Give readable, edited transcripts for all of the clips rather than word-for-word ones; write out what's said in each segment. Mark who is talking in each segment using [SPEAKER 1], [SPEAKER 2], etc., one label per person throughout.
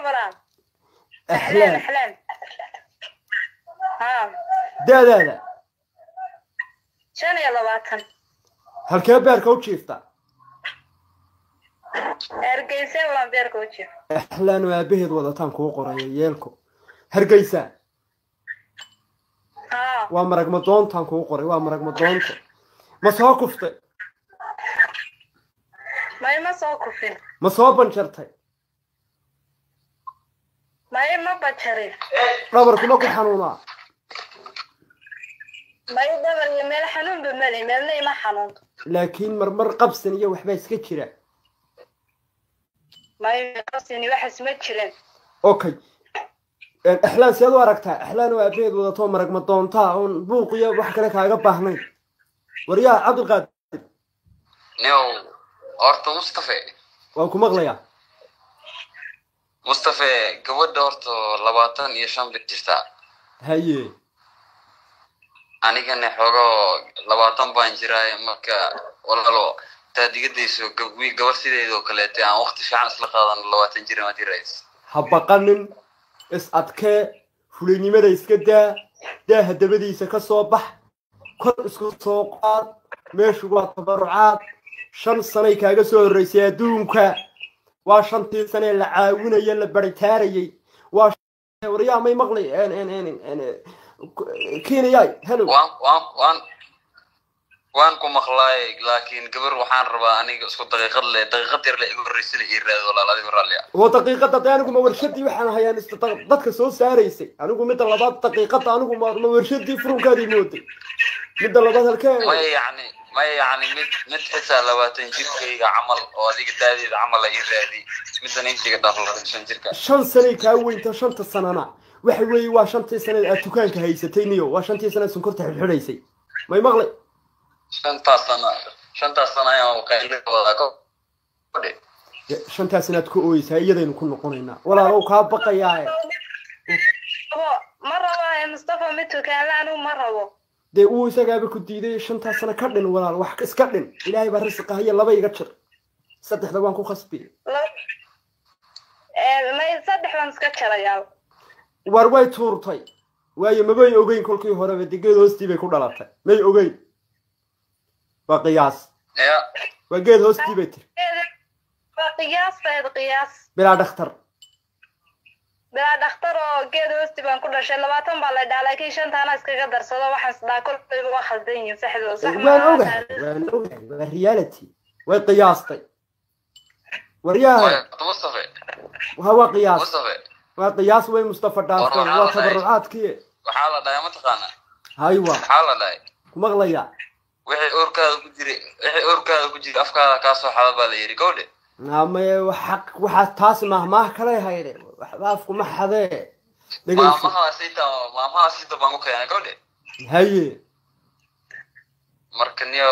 [SPEAKER 1] ورا
[SPEAKER 2] أحلام
[SPEAKER 1] أحلام ها
[SPEAKER 2] دا
[SPEAKER 1] شنو يلا باكن
[SPEAKER 2] هل كبر كوتشيفتا
[SPEAKER 1] أرجيسة ولا بيركوتشي
[SPEAKER 2] أحلام وأبيهد وضعتان كو قرية يالكو هرقيسة
[SPEAKER 1] ها
[SPEAKER 2] وامرق مدون تان كو قرية وامرق مدون ما سوا كفتي
[SPEAKER 1] ما سوكفين
[SPEAKER 2] ما سوا بنشرتي
[SPEAKER 1] ما بتشري
[SPEAKER 2] رابركو ما كو حنونا
[SPEAKER 1] ما يدبر يميل حنون بملي ملي ما حنون
[SPEAKER 2] لكن مرمر قبسن يا وحبا يسكتشرا
[SPEAKER 1] ما يقصني وحس ما تشرين
[SPEAKER 2] اوكي احلان سيادو اركتا احلان وابيد وضعتو مرق مدون تاون بوقيا وحكا كاغا باهنين وريا عبد القادر
[SPEAKER 3] نيو أورتو مصطفى
[SPEAKER 2] وانكو مغليا
[SPEAKER 3] مصطفى قبل أورتو لباتن يشام بتشتا
[SPEAKER 2] هاي
[SPEAKER 3] أنا كان حوجو لباتن بانجراي مكة ولا لو تادي قديسو قبل سيدي دو كلاتي عن وقت شعن سلقاضن لباتن جري ما دي رئيس
[SPEAKER 2] habaqanin is adkee fulinimada iska daa hadabadiisa ka soo bax kor isku soo qaad meeshu waa tabarucaad 5 sano kaaga soo horeysay adduunka waa 5 sano la caawinaya la baritaarayay waa wariyaa may maqlay keenayay hello
[SPEAKER 3] وان كم خلاي لكن قبل وحان ربا أني اسكت دقيقة ير لي يقول رسالة إيراد ولا لا يقول لي
[SPEAKER 2] هو دقيقة تاني كم ورشدي وحنا هيان ضدك سو ساريسي أنا كم مثل لبعض دقيقة أنا كم ورشدي فرون كادي موتي مثل لبعض الكلام
[SPEAKER 3] ما يعني مت حتى لو تنجيب كي عمل وهذيك التالي عمل إيرادي مثلا أنت قدر الله شنجرك
[SPEAKER 2] 5 سنة كاوي أنت 5 سنة waxay weey waa 5 sano aad tukaanka haysatay niyo waa 5 sano sonkorta xirxiraysay may maqlay
[SPEAKER 3] 5 sano ayaa qayl wada ko
[SPEAKER 2] 5 sano ku ooyisay iyadaynu ku noqonaynaa walaalow ka baqayaa
[SPEAKER 1] مرة مصطفى متو كان لعنو مرة
[SPEAKER 2] dee uu isagaaba ku diiday 5 sano ka dhin walaal wax iska dhin ilaahay baa risqa haya laba iga jir saddexda waan ku khasbi
[SPEAKER 1] ما يصدح وان iska jarayaa
[SPEAKER 2] war way tuurtay waayo mabay ogeyn kolkii hore geed hoostii bay ku dhalatay may ogeyn waa qiyaas waa geed hoostii bay tir
[SPEAKER 1] قياس
[SPEAKER 2] bilaa dhakhtar
[SPEAKER 1] بلا دكتور geed hoostii baan ku dhashay 20 baa la dhalay laakiin 5 taana iskaga darsado waxaas daa kolkii wax khaldan yahay saxdo sax
[SPEAKER 2] waan ogahay waa reality way qiyaastay waryaha
[SPEAKER 3] مصطفى
[SPEAKER 2] waa qiyaas
[SPEAKER 3] مصطفى
[SPEAKER 2] وقياس وين مصطفى دافن وتبرعات كي
[SPEAKER 3] وحاله داي ما تقانا
[SPEAKER 2] ايوه
[SPEAKER 3] حاله داي
[SPEAKER 2] مغليا
[SPEAKER 3] وحي اوركا كجري افكار كاسو حلبا لا يري كودي
[SPEAKER 2] ما حق waxa taas ma kale hayre waxbaafku ma xadee
[SPEAKER 3] ما سيتا بانو كيانا كودي
[SPEAKER 2] haye
[SPEAKER 3] markaniyo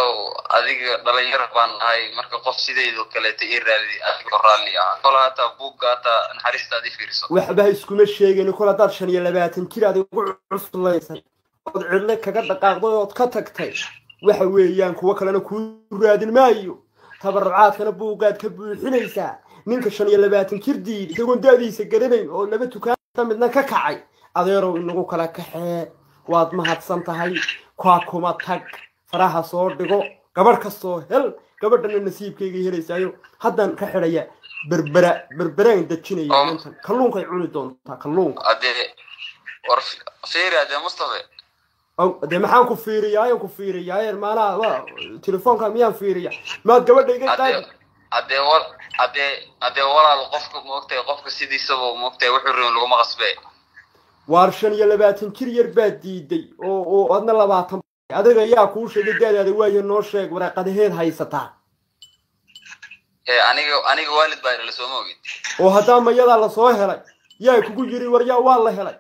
[SPEAKER 3] adiga dhalinyaro baan ahay marka qof sideedo kale tii raadi adiga raali ah qolaata buugata naxariistaadi fiirso
[SPEAKER 2] waxba iskuma sheegin kula dad 25 jir adiga ugu cuslaysan oo cidle kaga dhaqaaqdo oo ka tagtay waxa weeyaan kuwa kalena ku raadin maayo tabarucaadkana buugaad ka buuxinaysa ninka 25 jir diid isagoon daadiisa garanayn oo laba tukaan midna ka kacay adeerow inagu kala kaxee waad mahadsan tahay kuma tag faraha soo dhigo gabar ka soo hel gabadhana nasiibkayga helaysayo hadan ka xiraya berberaan dajinaya intan kalluunka ay cuni doontaa kalluunka
[SPEAKER 3] adee war fiirada Mustafa
[SPEAKER 2] oo de maxaan ku fiiriyaa maana waa telefoonka miyaan fiiriya ma gabadhayga qaad
[SPEAKER 3] adee walaal qofka moogtay qofka sidiisaba moogtay wuxuu reen lagu maqasbay
[SPEAKER 2] war 25 jir yar baad diiday oo adna 20 adiga yaa ku sheegay daadaada waayo noo sheeg waraqadaheed haysataa
[SPEAKER 3] aniga waalid baa la soo moogid
[SPEAKER 2] oo hadaa mayada la soo helay yaa kugu yiri war yaa waa la helay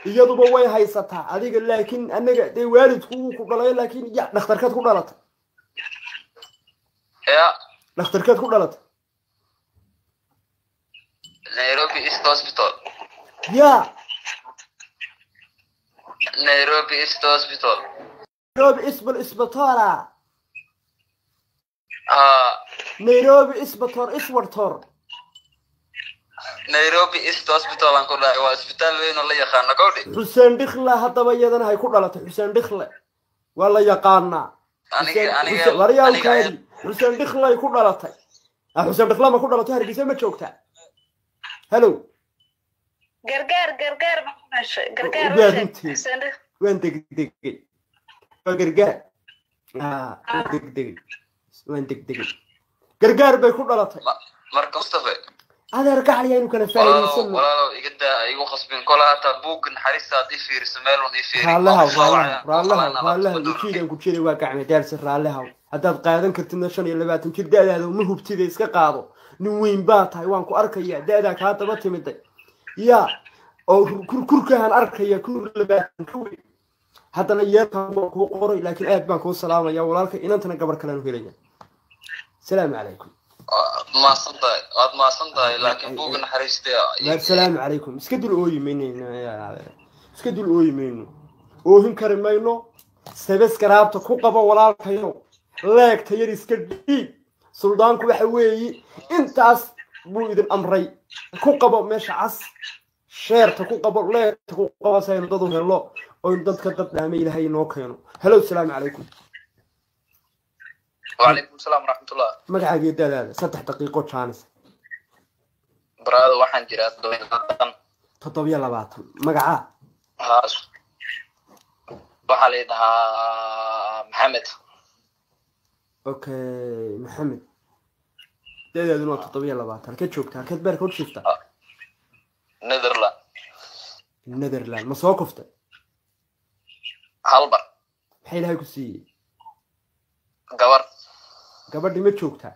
[SPEAKER 2] iyaduba way haysataa adiga laakiin anaga de waalidku ku dhalay laakiin ya dhakhtarkad ku dhalatay dhakhtarkad ku dhalatay
[SPEAKER 3] Nairobi East Hospital Nairobi East Hospital
[SPEAKER 2] نيروبي اسبطارة نيروبي اسبطار اسورتور
[SPEAKER 3] Nairobi East Hospital aan ku dhahay waa isbitaal weyn oo la yaqaan gowdhi
[SPEAKER 2] xuseen dhikhla haddaba iyadana hay ku dhalatay xuseen dhikhla waa la yaqaanaa waryaalkaadi xuseen dhikhla ay ku dhalatay xuseen dhikhla ma ku dhalatay hargeysa ma joogtaa hello
[SPEAKER 1] gargaar ma ku dhashay gargaar
[SPEAKER 2] waan degdegay waa gargaar waan degdegay gargaar bay ku dhalatay
[SPEAKER 3] marka Mustafa
[SPEAKER 2] adeer gacal yaanu kala faa'iideysan
[SPEAKER 3] walaalo igada igu khasbin kala hata buug naxariista hadii fiirso meel uu fiiriyo
[SPEAKER 2] raalaha ujeedan ku jiray waa gacme daalsi raalaha hadaad qaadan kartid 25 jir daadaada uma hubtida iska qaado nin weyn baa tahay waan ku arkayaa daada ka daba timiday ya oo kurkurkaan arkaya kur 20 ku weyn haddana yeerkan ku qoray laakiin aad baan ku salaamaya walaalka inantana gabar kale aan helaya السلام عليكم
[SPEAKER 3] ما صنطاي لكن بوق نحريستي
[SPEAKER 2] السلام عليكم اسكدوا الاوي منين اسكدوا الاوي منين اوهن كرمينو سبسكرايبتا ku qabo walaalkayo leegta yar iska dhiib suldaanku waxa weeye intaas buu idin amray ku qabo meesha cas sheerta ku qabo leegta ku qabo sayno dad helo oo dadka dad dhaamay ilaahay noo keeno hello السلام عليكم
[SPEAKER 4] وعليكم السلام ورحمة الله.
[SPEAKER 2] مقعد يدلال 3 دقيقة شانس.
[SPEAKER 4] براد waxaan jiraa
[SPEAKER 2] 7 magaca
[SPEAKER 4] waxa la yiraahdaa Maxamed.
[SPEAKER 2] Okay Maxamed. Deedaaduna 7 ka joogtaa ka beer ka shifta. Netherland ma soo koftay.
[SPEAKER 4] Halbar.
[SPEAKER 2] Maxay ilahay ku siiyay. gabadhi ma joogtaa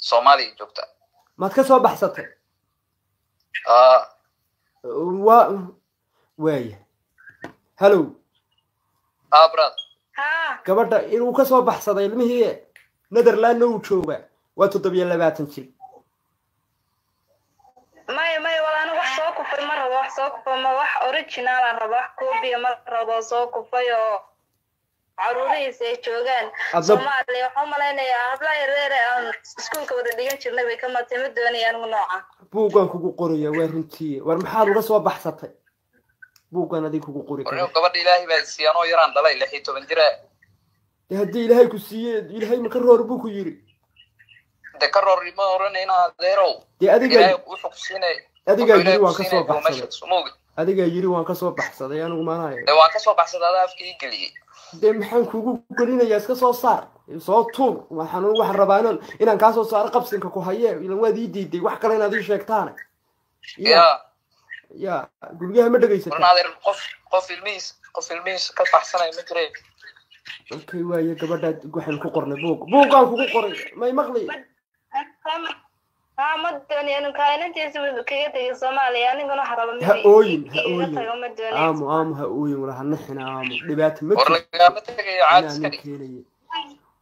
[SPEAKER 4] Soomaali joogtaa
[SPEAKER 2] maad ka soo baxsatay waaya hello
[SPEAKER 4] brad
[SPEAKER 2] gabadha inuu ka soo baxsaday ilmihii Netherland uu jooga waa 7 jir
[SPEAKER 1] may walaana wax soo kufay mar rabo wax soo kufay ma wax original aan rabo wax copy mar rabo soo kufay oo عروضيس جوجان Soomaaliya waxaan maleynayaa habla yareer aan iskuulka wada dhigan jirnay way ka maatay doonayaan nooca
[SPEAKER 2] buugan kugu qoraya waa runtii war maxaad uga soo baxsatay buugan adii kugu qori
[SPEAKER 4] karo gabadha ilaahay baa siiyano yaraan dhalay 16 jir
[SPEAKER 2] hadii ilaahay ku siiyay ilaahay ma ka roor buu ku yiri
[SPEAKER 4] de ka roor ma oranayna deerow
[SPEAKER 2] adiga
[SPEAKER 4] wuxuu ku siinay
[SPEAKER 2] adiga yiri waan ka soo baxsaday adiga yiri waan ka soo baxsaday anigu maanahay
[SPEAKER 4] waan ka soo baxsaday afkii galiyay
[SPEAKER 2] de maxaan kugu gelinayaa iska soo saar soo tuur waxaan rabaa inaan ka soo saaro qabsinka ku haye ilan waad ii diiday wax kale inaad ii sheegtaan ya guriga ma dhageysatay
[SPEAKER 4] warnaadir qof ilmiis ka faxsanay ma jiray
[SPEAKER 2] okay waaye gabadha waxaan ku qornay buuqaan kugu qoray may maqli
[SPEAKER 1] ما دوني أنا كائنات يسوي كذا تيجي Soomaaliya aniguna haraba mid
[SPEAKER 2] هؤوين هؤوين ولا هنحنا دبات مت
[SPEAKER 4] ورنا تجي عاد سكري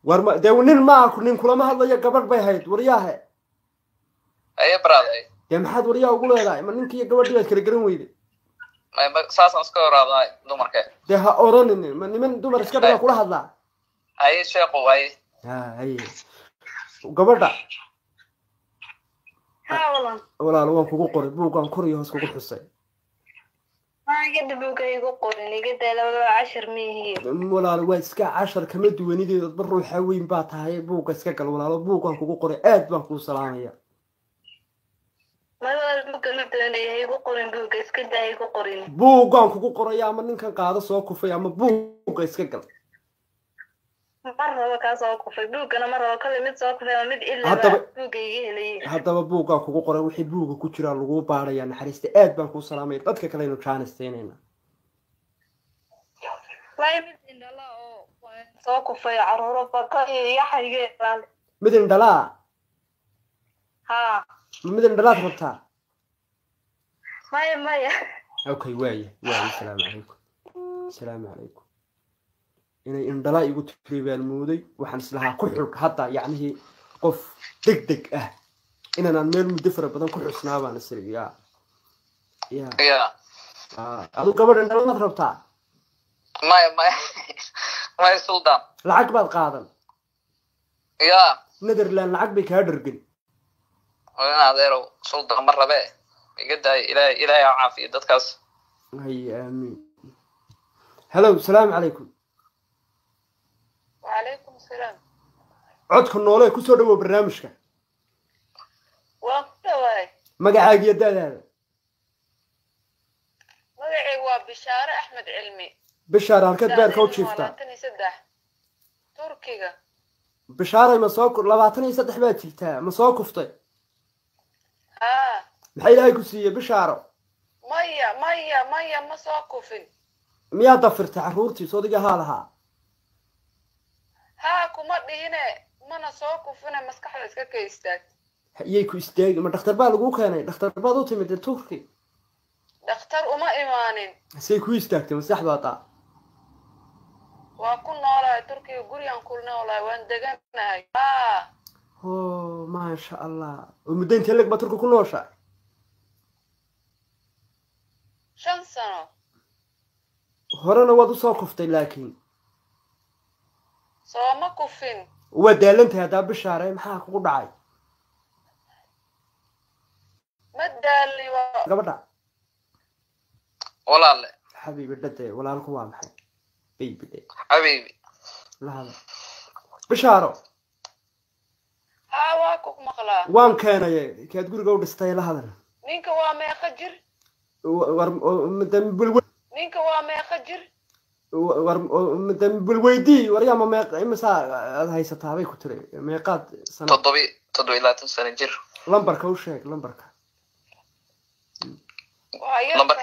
[SPEAKER 2] ورما ده ونين ما كلين كل ما هذا يا قبر بيهيد ورياه
[SPEAKER 4] أي براد أي
[SPEAKER 2] يا محد ورياه وقول هذا ما نينك يا قبر دبات كرجرين ويدي
[SPEAKER 4] ما ساس أسكور هذا دمر كه
[SPEAKER 2] ده هأورانني من دمر إسكابنا كل هذا
[SPEAKER 4] أي شيء قوي
[SPEAKER 2] أي وقبر ده
[SPEAKER 1] والله
[SPEAKER 2] waan kugu qoray buugaan koriyo hoos kugu xusay
[SPEAKER 1] قد بوكي يقولني قد لو 10 ميهي
[SPEAKER 2] walaal waa iska 10 kama duwanideed bar ruuxa weyn baa tahay buuga iska gal walaal buugaan kugu qoray aad baan ku salaamaya
[SPEAKER 1] ما بوكي doonay igu qorin buuga iska day igu qorin
[SPEAKER 2] buugaan kugu qoray ama ninkan qaado soo kufay ama buuga iska gal
[SPEAKER 1] marraba ka soo kufay buugana marraba kale mid soo kufay mid ilaa buuga iga helay
[SPEAKER 2] haddaba buuga kugu qoray wixii buuga ku jira lagu baaraya naxariista aad baan ku salaamay dadka kale inuu jaanisteynayna
[SPEAKER 1] way mid indhala oo soo kufay caruuro baka iyo xaygeelan
[SPEAKER 2] mid indhala
[SPEAKER 1] ha
[SPEAKER 2] mid indhala rabtaa
[SPEAKER 1] maya
[SPEAKER 2] okay waaye السلام عليكم inay indhala igu tiribaan mooday waxaan islahaa ku xug hadda yacni qof degdeg ah inaan meel muddo fara badan ku xusnaa baan isriyaa adu gabadh indhala ma rabtaa
[SPEAKER 4] ما سلطان
[SPEAKER 2] lacag baad qaadan Netherland lacag bay ka dhargin
[SPEAKER 4] وأنا أديره سلطة مرة بقى يقد إلى عافية دتكاس
[SPEAKER 2] هي آمين. هلا والسلام عليكم.
[SPEAKER 1] وعليكم السلام.
[SPEAKER 2] عدك النولي كسر دو برنامجك.
[SPEAKER 1] وقتها
[SPEAKER 2] مقعاق يدال هذا.
[SPEAKER 1] مقعي وبشارة أحمد علمي.
[SPEAKER 2] بشارة هالكد بير كوت شيفتا.
[SPEAKER 1] لباتني سدح. تركيا.
[SPEAKER 2] بشارة مساكو لباتني سدح بيت شيفتا مساكو فطي. maxay ilaahay ku siiyey bishaaro
[SPEAKER 1] maya ma soo kufin
[SPEAKER 2] miyaa dafirtay carruurtii soodiga haalahaa
[SPEAKER 1] haa kuma dhihine mana soo kufine maskaxda iska ka istaagtay
[SPEAKER 2] iyay ku istaagi ma dhakhtar baa lagu keenay dhakhtar baad u timid turki
[SPEAKER 1] dhakhtar uma imaanin
[SPEAKER 2] say ku istaagtay maskaxdaada
[SPEAKER 1] waa ku noolahay turkiga gurigan ku noolahay waan deganahay
[SPEAKER 2] oh maasha allah muddo intee leg baa turki ku nooshaa
[SPEAKER 1] 5 sano
[SPEAKER 2] horena waad u soo kuftay laakiin
[SPEAKER 1] soo ma kufin
[SPEAKER 2] waa daalantahay haddaa bishaare maxaa kugu dhacay
[SPEAKER 1] ma daali waa
[SPEAKER 2] gabadha
[SPEAKER 4] walaale
[SPEAKER 2] xabiibi dhade walaalku waa maxay baby day
[SPEAKER 4] xabiibi
[SPEAKER 2] lahada bishaaro
[SPEAKER 1] haa waa ku maqlaa
[SPEAKER 2] waan keenay kaad guriga u dhistay lahadan
[SPEAKER 1] ninka waa meeqa jir ninka waa meeqa jir
[SPEAKER 2] بالويدي وريا ما مسا هاي ستابي كتري ميقات سنة
[SPEAKER 4] تضوي لا تنسى جر
[SPEAKER 2] لمبركا وشيك لمبركا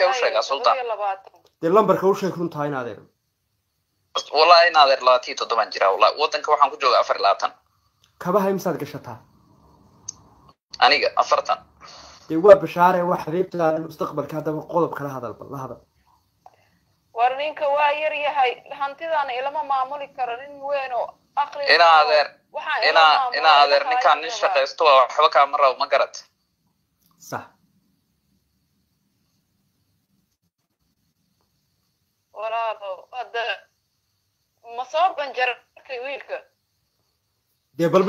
[SPEAKER 4] وشيك يا سلطان
[SPEAKER 2] دي لمبركا وشيك رنت هاي نادر
[SPEAKER 4] والله نادر لا تي تضمن جرا والله وطنك waxaan ku joogaa 4
[SPEAKER 2] kabaha imsaad gashataa
[SPEAKER 4] aniga 4
[SPEAKER 2] dee waa bishaare wax xiriibta mustaqbalka hadaba qodob kala hadal bal hadal
[SPEAKER 1] warninka waa yar yahay hantidaana ilama maamuli karo nin weyn oo aqri
[SPEAKER 4] ina adeer ninkaan nin shaqaysto waxba ka maro ma garat
[SPEAKER 2] sax
[SPEAKER 1] walaalo hada ma soo banjarkay wiilka
[SPEAKER 2] dee bal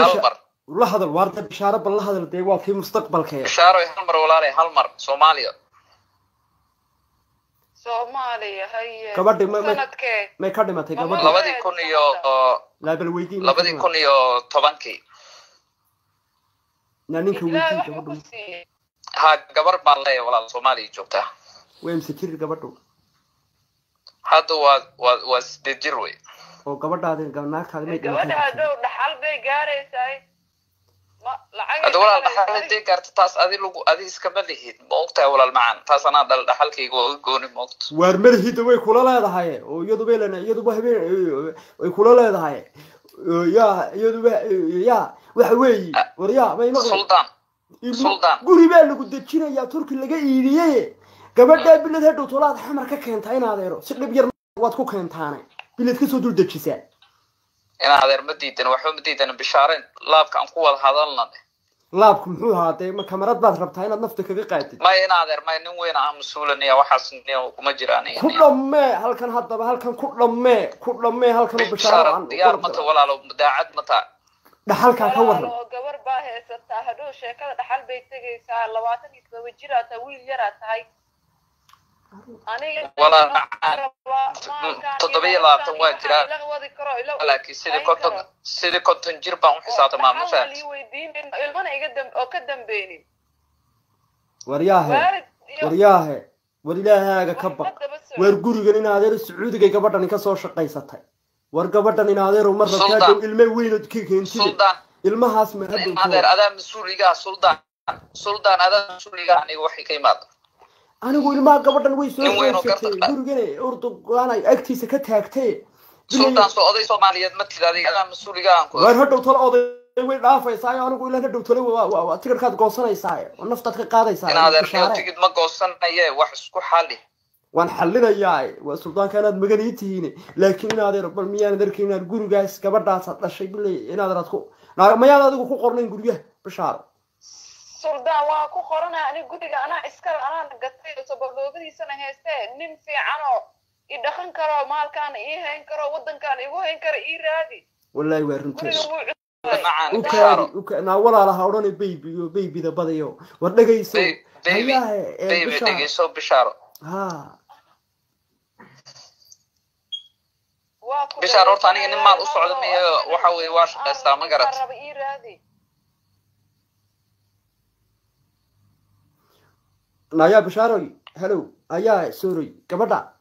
[SPEAKER 2] la hadal waarta bishaare bal la hadal dee waa kii mustaqbalka
[SPEAKER 4] bishaaro hal mar walaale hal mar Soomaaliya
[SPEAKER 1] Soomaaliya hay
[SPEAKER 2] gabadhi ma ka dhimatay gabadhi
[SPEAKER 4] 2000 iyo
[SPEAKER 2] la bal weydiin
[SPEAKER 4] 2010
[SPEAKER 2] ninka weydiin gabadhu
[SPEAKER 4] ha gabar baan leeyahay walaal Soomaaliya joogta
[SPEAKER 2] way imsikir gabadhu
[SPEAKER 4] hadda waa sidjir way
[SPEAKER 2] oo gabadhaadin gabnaarkaada may
[SPEAKER 1] gabadha hadhow dhaxal bay gaaraysaa ma lacag
[SPEAKER 4] hada walaal dhaxal karta taas adi iskama lihid ma ogtahay walaal macaan taas anaa dhaxalkayga oo gooni ma ogto
[SPEAKER 2] waar marhida way kula leedahay oo iyadu habeen way kula leedahay waxa weeyi wariya may maqlay sultan guri baa lagu dejinayaa turki laga iibiyay gabadha bilad hadhow tolaad xamar ka keentay in adeero si dhib yar waad ku keentaanay bilad ka soo dul dejisaa
[SPEAKER 4] in adeer ma diidan waxba ma diidan bishaareen laabka aan ku wada hadalna
[SPEAKER 2] laabku muxuu ahaatay ma kamarad baad rabtaa inaad nafta kaga qaatid
[SPEAKER 4] ma in adeer ma nin weyn ah masuulaniya waxaas kuma jiraan
[SPEAKER 2] ku dhamme halkan hadaba halkan ku dhamme halkan u bishaaro aan
[SPEAKER 4] diyaar ma ta walaalo daacad ma ta
[SPEAKER 2] dhaxalka ka waran
[SPEAKER 1] gabar baa heesata hadhow sheekada dhaxal bay tagaysaa 27 jir aad wiil yar aad tahay aniga
[SPEAKER 4] wala 7 waa jira laakiin sidii konton jir baan u xisaabtamaa ma fahanti
[SPEAKER 1] ilmana iga oo ka dambeeynin
[SPEAKER 2] waryaahe war ilaahaaga ka baq war gurigan in adeer Sacuudiga gabadhan ka soo shaqaysatay war gabadhan in adeer mar rabtaa ilmo weyn oo ka keentay ilmahaas ma hadda
[SPEAKER 4] adeer adaa mas'uuliga sultan adaa mas'uuliga aniga waxay ka imaado
[SPEAKER 2] anigu ilmaha gabadhan way soo sheegtay gurigana urduqaanay agtiisa ka taagtay
[SPEAKER 4] sultan soo oday Soomaaliyeed ma tidaadiga adaa mas'uuliga aan ku
[SPEAKER 2] war hadhow tala oday way dhaafaysaa anigu ilaa hadhow tala waa tigirkaad goosanaysaa oo naftaad ka qaadaysaa
[SPEAKER 4] in adeer tigid ma goosanayee wax isku xali
[SPEAKER 2] waan xallinayaa waa sultaanka inaad maganiitihiin laakiin in adeer bal miyaan adeerkii inaad gurigaas gabadhaas dhashay bilay in adeer ku mayaad adigu ku qornayn guriga bishaaro
[SPEAKER 1] sultan waa ku qorana ani guriga ana iskar ana gatay sababloogadiisana heestee nin fiican oo i dhaqan karo maalkaan i hayn karo wadankaan igu hayn karo i raadi
[SPEAKER 2] wallahi waa runtii
[SPEAKER 4] معاني
[SPEAKER 2] وكادي
[SPEAKER 4] بشارة
[SPEAKER 2] وكنا ولا لها وراني بيبي ذا بديو وردقيسو
[SPEAKER 4] بيبي بيبي دقيسو بشارة
[SPEAKER 2] ها
[SPEAKER 4] بشارة horta aniga nin maal u socdo miyo waxa weeye waa shaqaystaa ma garat
[SPEAKER 2] نايا بشاروي هلو أيا سوري كبدا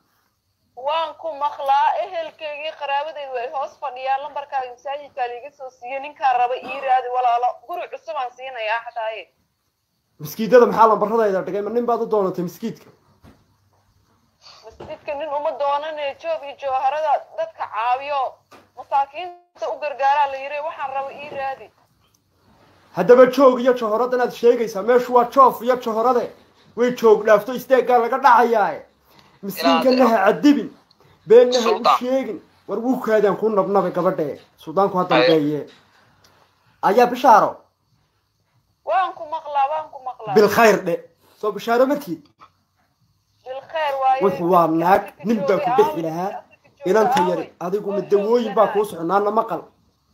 [SPEAKER 5] waan ku maqlaa ehelkeygii qaraabadaydu way hoos fadhiyaan lambarkaaga masaajidka liiga soo siiyo ninkaa raba ii raadi walaalo guri cusub aan siinayaa xataaye
[SPEAKER 2] مسكيدة محل برهدا إذا تجي من بعض دونة مسكيدك
[SPEAKER 5] masjidka nin uma doonanayo joog iyo jawharada dadka caawiyo masaakiinta u gargaaraa la yiri waxaan raba ii raadi
[SPEAKER 2] هذا بتشوق يا شهرات أنا الشيء يسمى شو تشوف يا شهرات ويتشوق لفتو يستيق قال لك دعيا مسكين كأنها عدبين بينها الشيء وروك هذا نكون نبنا في كبرته سودان كهذا جاي أيا بشارة
[SPEAKER 5] waan ku maqlaa
[SPEAKER 2] بالخير ده سو بشارة متي
[SPEAKER 5] بالخير waaye
[SPEAKER 2] وحوامناك نبدأ كبح لها إلى أنت يري هذا يقوم الدوي باكوس عنا مقل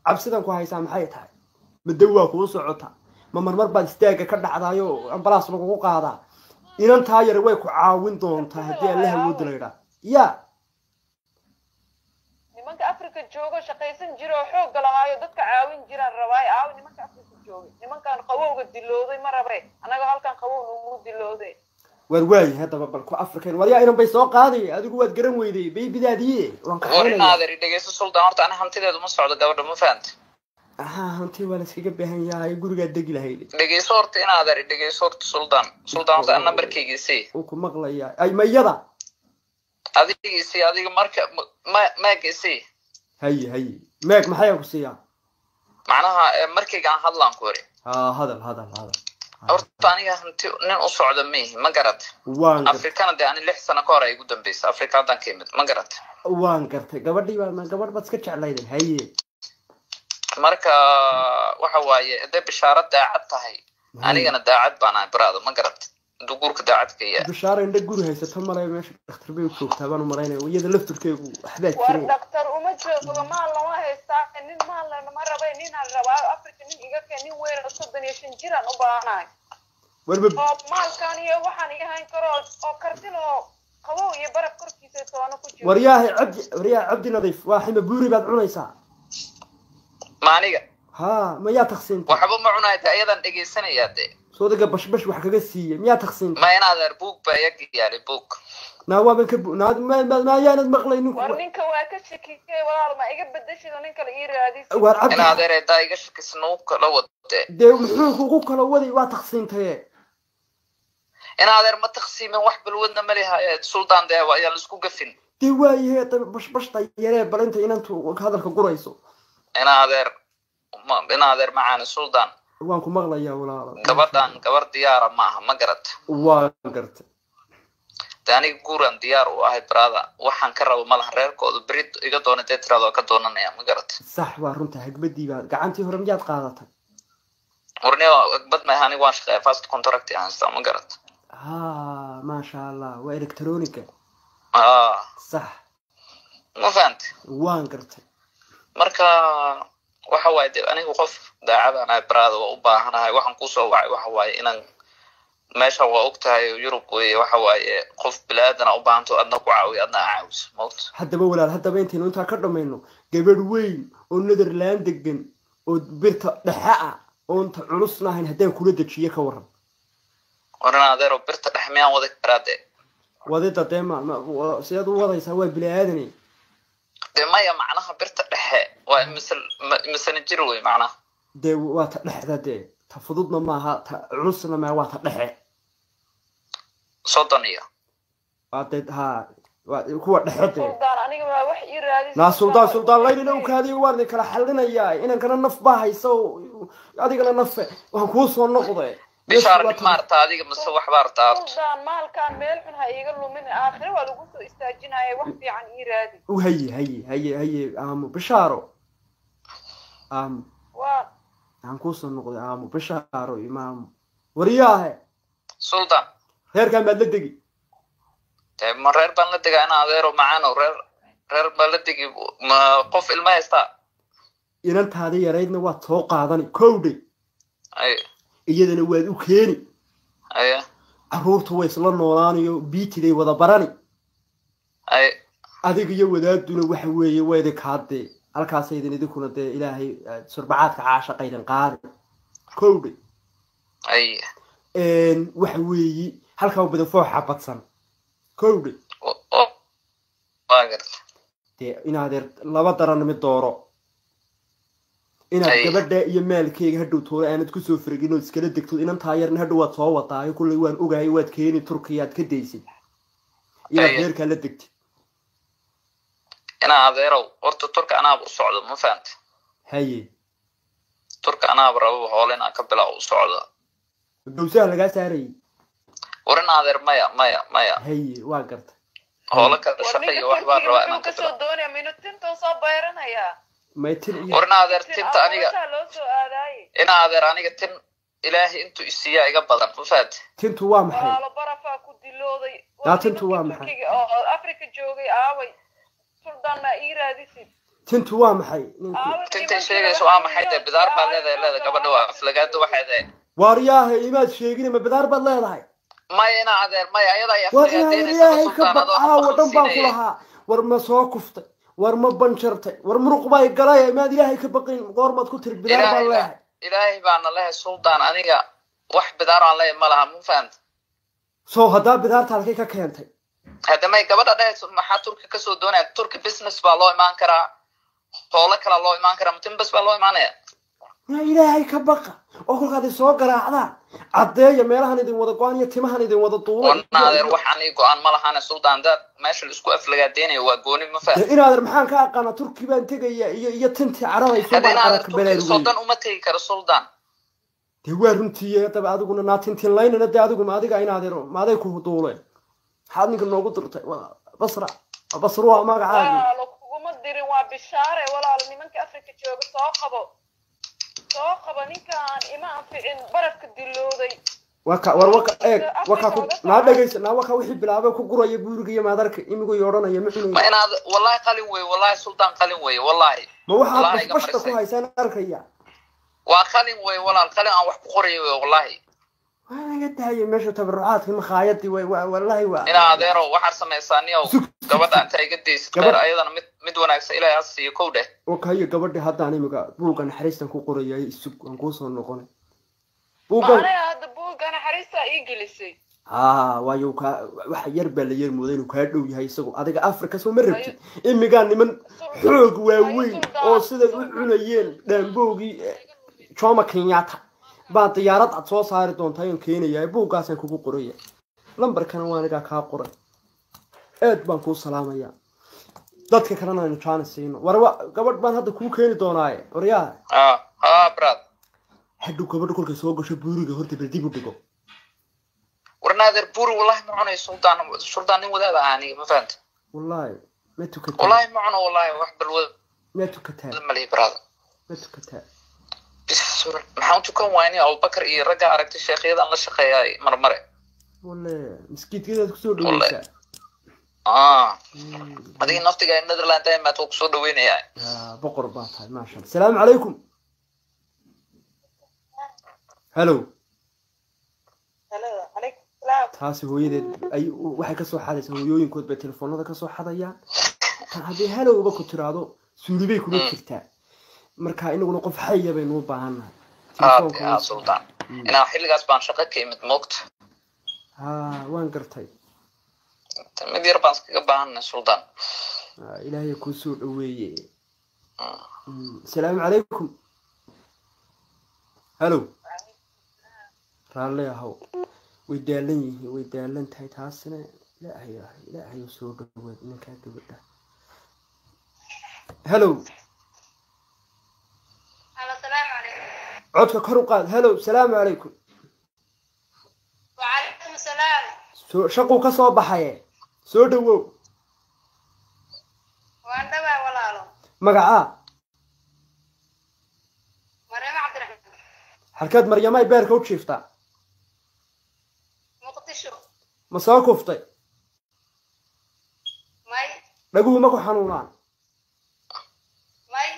[SPEAKER 2] عبسدان كوهاي سامحيتها مدوا كوس عطها ما مرمر بعد استاجا كده عدايو أمبلاس لقوق هذا إلى أنت يري ويكو عاون دون تهدي الله ودليرا يا
[SPEAKER 5] nimanka afrika joogo shaqaysan jiro xoog galaayo dadka caawin jiraan rabaay aaw nimanka afrika joogo nimankan qawowga dilooday ma rabay anaga halkan qawow ugu dilooday
[SPEAKER 2] warwaay hadda balku afrikan wariya inaan bay soo qaaday adigu waad garan weyday bay bidaadiyay waan ka
[SPEAKER 4] warin aadari dhageyso suldan horta ana hantideedu ma socdo gabadha ma fahanti
[SPEAKER 2] hanti wala iskaga baahan yahay guriga degi lahayd
[SPEAKER 4] dhageyso horta in aadari dhageyso horta suldan horta ana markaygiisii
[SPEAKER 2] oo ku maqlaya ay mayada
[SPEAKER 4] adigiisii adiga marka maagiisii
[SPEAKER 2] hay maag maxay ku siiyaa
[SPEAKER 4] macnaha markaygaan hadlaan ku wari
[SPEAKER 2] hadal
[SPEAKER 4] horta aniga hanti nin u socdo mihi ma garat afrikana dee ani 6 sano ka hor ay ugu dambeysay afrika haddaan ka imid ma garat
[SPEAKER 2] waan gartay gabadhii baa gabadh baad iska jeclayday haye
[SPEAKER 4] marka waxa waaye dee bishaaro daacad tahay anigana daacad baan ahay baraado ma garat duguurka daacadka iyo
[SPEAKER 2] bishaaro indha guri haysato malay meesha dhakhtar bay u joogtaa baan u maraynay iyada lafturkeegu waxbaa
[SPEAKER 5] jiray war dhakhtar uma joogo maal lama haystaa nin maal lama rabay nin aan rabaa afrika nin iga keen nin weyn oo 35 jir aan u baahanahay warba maalkan iyo waxaan iga hayn karo oo karti loo qabow iyo baraf korkiisa toona ku jiro
[SPEAKER 2] waryaha cabdi nadiif waa xima buuri baad cunaysaa
[SPEAKER 4] maaniga
[SPEAKER 2] ma yaa taqsiintay
[SPEAKER 4] waxba ma cunayta ayadan dhageysanayaa dee
[SPEAKER 2] soodaga bash wax kaga siiyay miyaa taqsiintay
[SPEAKER 4] ma inaad buug baa iga yaali buug
[SPEAKER 2] naawaban ka ma yaanad maqlaynin
[SPEAKER 5] war ninka waa ka shakiyay walaal ma iga bedeshido ninka la ii raadis
[SPEAKER 2] war cabdi
[SPEAKER 4] inaad ereedaa iga shakisnoo kala wade
[SPEAKER 2] dee muxuu kugu kala waday waa taqsiintay
[SPEAKER 4] inaad ma taqsiimin wax balwadna ma leeyahay sultan dee waa la isku gafin
[SPEAKER 2] dee waayahay bash tayaree balinta inantu hadalka gurayso
[SPEAKER 4] inaad macaan sultan
[SPEAKER 2] waan ku maqlayaa walaal
[SPEAKER 4] gabadhan gabar diyaara ma aha ma garat
[SPEAKER 2] waan gartay
[SPEAKER 4] aniga guuran diyaar u ahay brada waxaan ka rabo malaha reerkooda brid iga doona dee tirado ka doonanaya ma garat
[SPEAKER 2] sax waa runta hagbadii baa gacantii hore miyaad qaadatay
[SPEAKER 4] warniyo hagbad ma aniga waan shaqeeyaa fast contract aan istaa ma garat
[SPEAKER 2] ما شاء الله وإلكترونيكا صح
[SPEAKER 4] ما فهمت
[SPEAKER 2] وان قرتي
[SPEAKER 4] marka waxa waaye dee anigu qof daacad aan brada oo u baahanahay waxaan ku soo wacay waxa waaye inaan meesha waa ogtahay Yurub way waxa waaye qof bilaadana u baahanto adna ku caawiyo adna caawis moot
[SPEAKER 2] hadaba walaal hadaba intii inta ka dhameeyno gabadh weyn oo Netherland degan oo birta dhaxa oo inta culusnahayn hadaan kula dajiye ka waran
[SPEAKER 4] ورنا ذيرو برت الحميان وذاك برادة
[SPEAKER 2] وذيت تيما سيادو وضعي سوى بلادني
[SPEAKER 4] ما يا معناها برت الحق ومثل الجروي معناها
[SPEAKER 2] ده وات الحق ده تفضلنا معها عرسنا مع وات الحق
[SPEAKER 4] صدنية
[SPEAKER 2] ها هو الحق
[SPEAKER 5] سلطان أنا ما وح يرادي
[SPEAKER 2] لا سلطان لين لو كهذه وارد كلا حلنا إياه إن كنا نفبها يسوي هذه كنا نف وهنكوس ونقضي
[SPEAKER 4] بشارك مارتا هذه مسوح بارتا
[SPEAKER 5] سلطان مال كان ملحن هيقولوا من آخر ولا قصوا استاجنا هاي وحدي عن إيرادي
[SPEAKER 2] وهي بشارو هنكوس ونقضي بشارو إمام ورياه
[SPEAKER 4] سلطان
[SPEAKER 2] غير كان بدلدقي
[SPEAKER 4] مرير بلدقي أنا غيره معانا ورير بلدقي ما قف الماء يستا
[SPEAKER 2] inantaadii yaraydna waad soo qaadani kowdhe iyadana waad u keeni carruurtu way isla noolaanayo biitiday wada barani adiga iyo wadaaduna waxa weeye wayda kaadee halkaasaydan idinkuna dee ilaahay surbacaadka caashaqaydan qaadi kowdhe waxa weeye halkaa badan fooxa badsan kowdhe dee inaadeer laba daran mid dooro inaad gabadha iyo maalkeyga hadhow toole aanad kusoo fargin ood iskala degto inantaa yarna hadhow waad soo wadaayo kulley waan ogahay waad keeni turkiya aad ka daysid inaad reerkaa la degtid
[SPEAKER 4] inaa adeerow horta turka anaaba u socdo ma fahanta
[SPEAKER 2] haye
[SPEAKER 4] turka anaaba rabo hoole inaan ka bilaa u socdo
[SPEAKER 2] dowsaha lagaa saarayay
[SPEAKER 4] warin adeer maya
[SPEAKER 2] haye waa garta
[SPEAKER 4] hoole kala shaqeeyo wax baan rabaa inaan
[SPEAKER 5] kasoo doonaya minutinta soo bayranaya
[SPEAKER 4] warin adeer tinta aniga inaa adeer aniga tin ilaahay intuu isiiyaa iga badan ma fahanta
[SPEAKER 2] tintu waa maxay
[SPEAKER 5] walaalo barafaa ku dilooday
[SPEAKER 2] tintu waa maxay
[SPEAKER 5] oo afrika joogay aaway
[SPEAKER 2] tintu waa maxay
[SPEAKER 4] tinta sheegayso waa maxay dee bidaar baad leedahay gabadha waa aflagaado waxay tahay
[SPEAKER 2] waariyaaha imaad sheegin ma bidaar baad leedahay
[SPEAKER 4] maya inaa adeer maya ayada ay
[SPEAKER 2] aflagaadeynaysa ka bacaawa dhan baan ku lahaa war ma soo kuftay war ma banjartay war muruq bay galay imaad ilaahay ka baqin goormaad ku tiri bidaar baan leedahay
[SPEAKER 4] ilaahay baana leehay suldaan aniga wax bidaar aan leeyahay ma laha ma fahanta
[SPEAKER 2] soo haddaa bidaarta halkay ka keentay
[SPEAKER 4] هذا ما يقبل ده ما حترك كسو دونا ترك بيزنس بالله ما انكره طولك كلا الله ما انكره متن بس بالله ما نيا
[SPEAKER 2] يا إلهي كبقى أقول هذا سوق راعدا عدايا ميرهن إذا وضع قانية تمهن إذا وضع طول
[SPEAKER 4] وانا هذا روح عني قان ماله أنا سلطان ده ماشي الأسبوع أفلقات ديني وقوني مفاهيم
[SPEAKER 2] إن هذا المحان كأقنا تركي بان تجي يتنتي عربي
[SPEAKER 4] هذا عرك بلاد سلطان أمتي كرسلطان
[SPEAKER 2] تهوارنتي تبع هذا قلنا ناتنتين لاين ندي هذا قلنا هذا قاين هذا ما هذا يكون طوله حد نقول نقول درت بصروا ما قاعد
[SPEAKER 5] لا كوما ديرين وا بشاره ولا نمنك افريكا جوج soo qabo ninkan ima anficin barafka dilooday
[SPEAKER 2] waka ma dhageysana waka wixii bilaabay ku guraya buuriga iyo maadarka imigu yoodhanaya ma xunay
[SPEAKER 4] ma inaad wallahi qalin way wallahi sultan qalin way wallahi
[SPEAKER 2] ma waxa bashka ku haysan arkaya
[SPEAKER 4] waa qalin way walaal qalin aan wax ku qorayo wallahi
[SPEAKER 2] وانا قد هاي مشوا تبرعات في مخايطي والله
[SPEAKER 4] انا اديرو waxaad sameysaniyo gabadha inta ay gadeys qar ayadana mid wanaagsan ilaahay asiyo kowde
[SPEAKER 2] okay gabadha hadda aniga buugan xariistan ku qorayay isug aan ku soo noqonay buugan
[SPEAKER 5] hada buugan xariista ii gelisay
[SPEAKER 2] waayo ka wax yar baa la yar mooday inuu ka dhow yahay isagu adiga Afrika soo marabtid imiga niman xoog waaweyn oo sida u cunayeen dhaamboogi Jomo Kenyatta baa diyaarad aad soo saari doontaa in keenaya buugaas aan kugu qoraya lambarkana waan iga ka qoray aad baan ku salaamaya dadka kalena aan jaansiino warwa gabadh baan hadda ku keeni doonaa waryaa
[SPEAKER 4] brad
[SPEAKER 2] haddu gabadh kulka soo gasho buuriga horta dib u dhigo
[SPEAKER 4] warnaadir buur wallahi ma cunay sultaan nin wadaada aaniga ma faanta
[SPEAKER 2] wallahi ma tukataa
[SPEAKER 4] wallahi ma cuno wallahi wax balwad
[SPEAKER 2] ma tukataa
[SPEAKER 4] mali brad
[SPEAKER 2] ma tukataa
[SPEAKER 4] maxaan tukan waayni Abu Bakar iyo raga aragtay sheekhadan la shaqeeyay marmare
[SPEAKER 2] wallahi miskiidkeeda ku soo dhaweysa
[SPEAKER 4] adiga naftiga Netherlands ay ma ku soo dhaweynaya
[SPEAKER 2] boqor baa tahay ma sha Allah salaamu alaykum hello
[SPEAKER 5] alaykum salaam
[SPEAKER 2] taasi hooyadeed ay waxay ka soo xadaysaa hooyooyinkood bay telefoonada ka soo xadayaan hadii hello uba ku tiraado suulibay kuma jirtaa marka inaguna qof xayya baynu u baahanahay
[SPEAKER 4] sultaan ina xilligaas baan shaqo ka imid moogta
[SPEAKER 2] waan gartay
[SPEAKER 4] mid yar baan iskaga baahanay sultaan
[SPEAKER 2] ilaahay ku soo dhaweeye salaamu calaykum hello raalle ahaw way daalan yihiin way daalan tahay taasina ilaahay soo dhaweey ninka gabadha hello عدك كروقات هلو السلام عليكم
[SPEAKER 5] وعليكم السلام
[SPEAKER 2] شقو كسو بحايه سو دو
[SPEAKER 5] وان دبا ولاالو
[SPEAKER 2] مقعا
[SPEAKER 5] مريم عبد الرحمن
[SPEAKER 2] حركات مريم اي بيرك و جيفتا
[SPEAKER 5] مقدشو
[SPEAKER 2] ما سو كفتي
[SPEAKER 5] ماي
[SPEAKER 2] دغو ما كو حنونان
[SPEAKER 5] ماي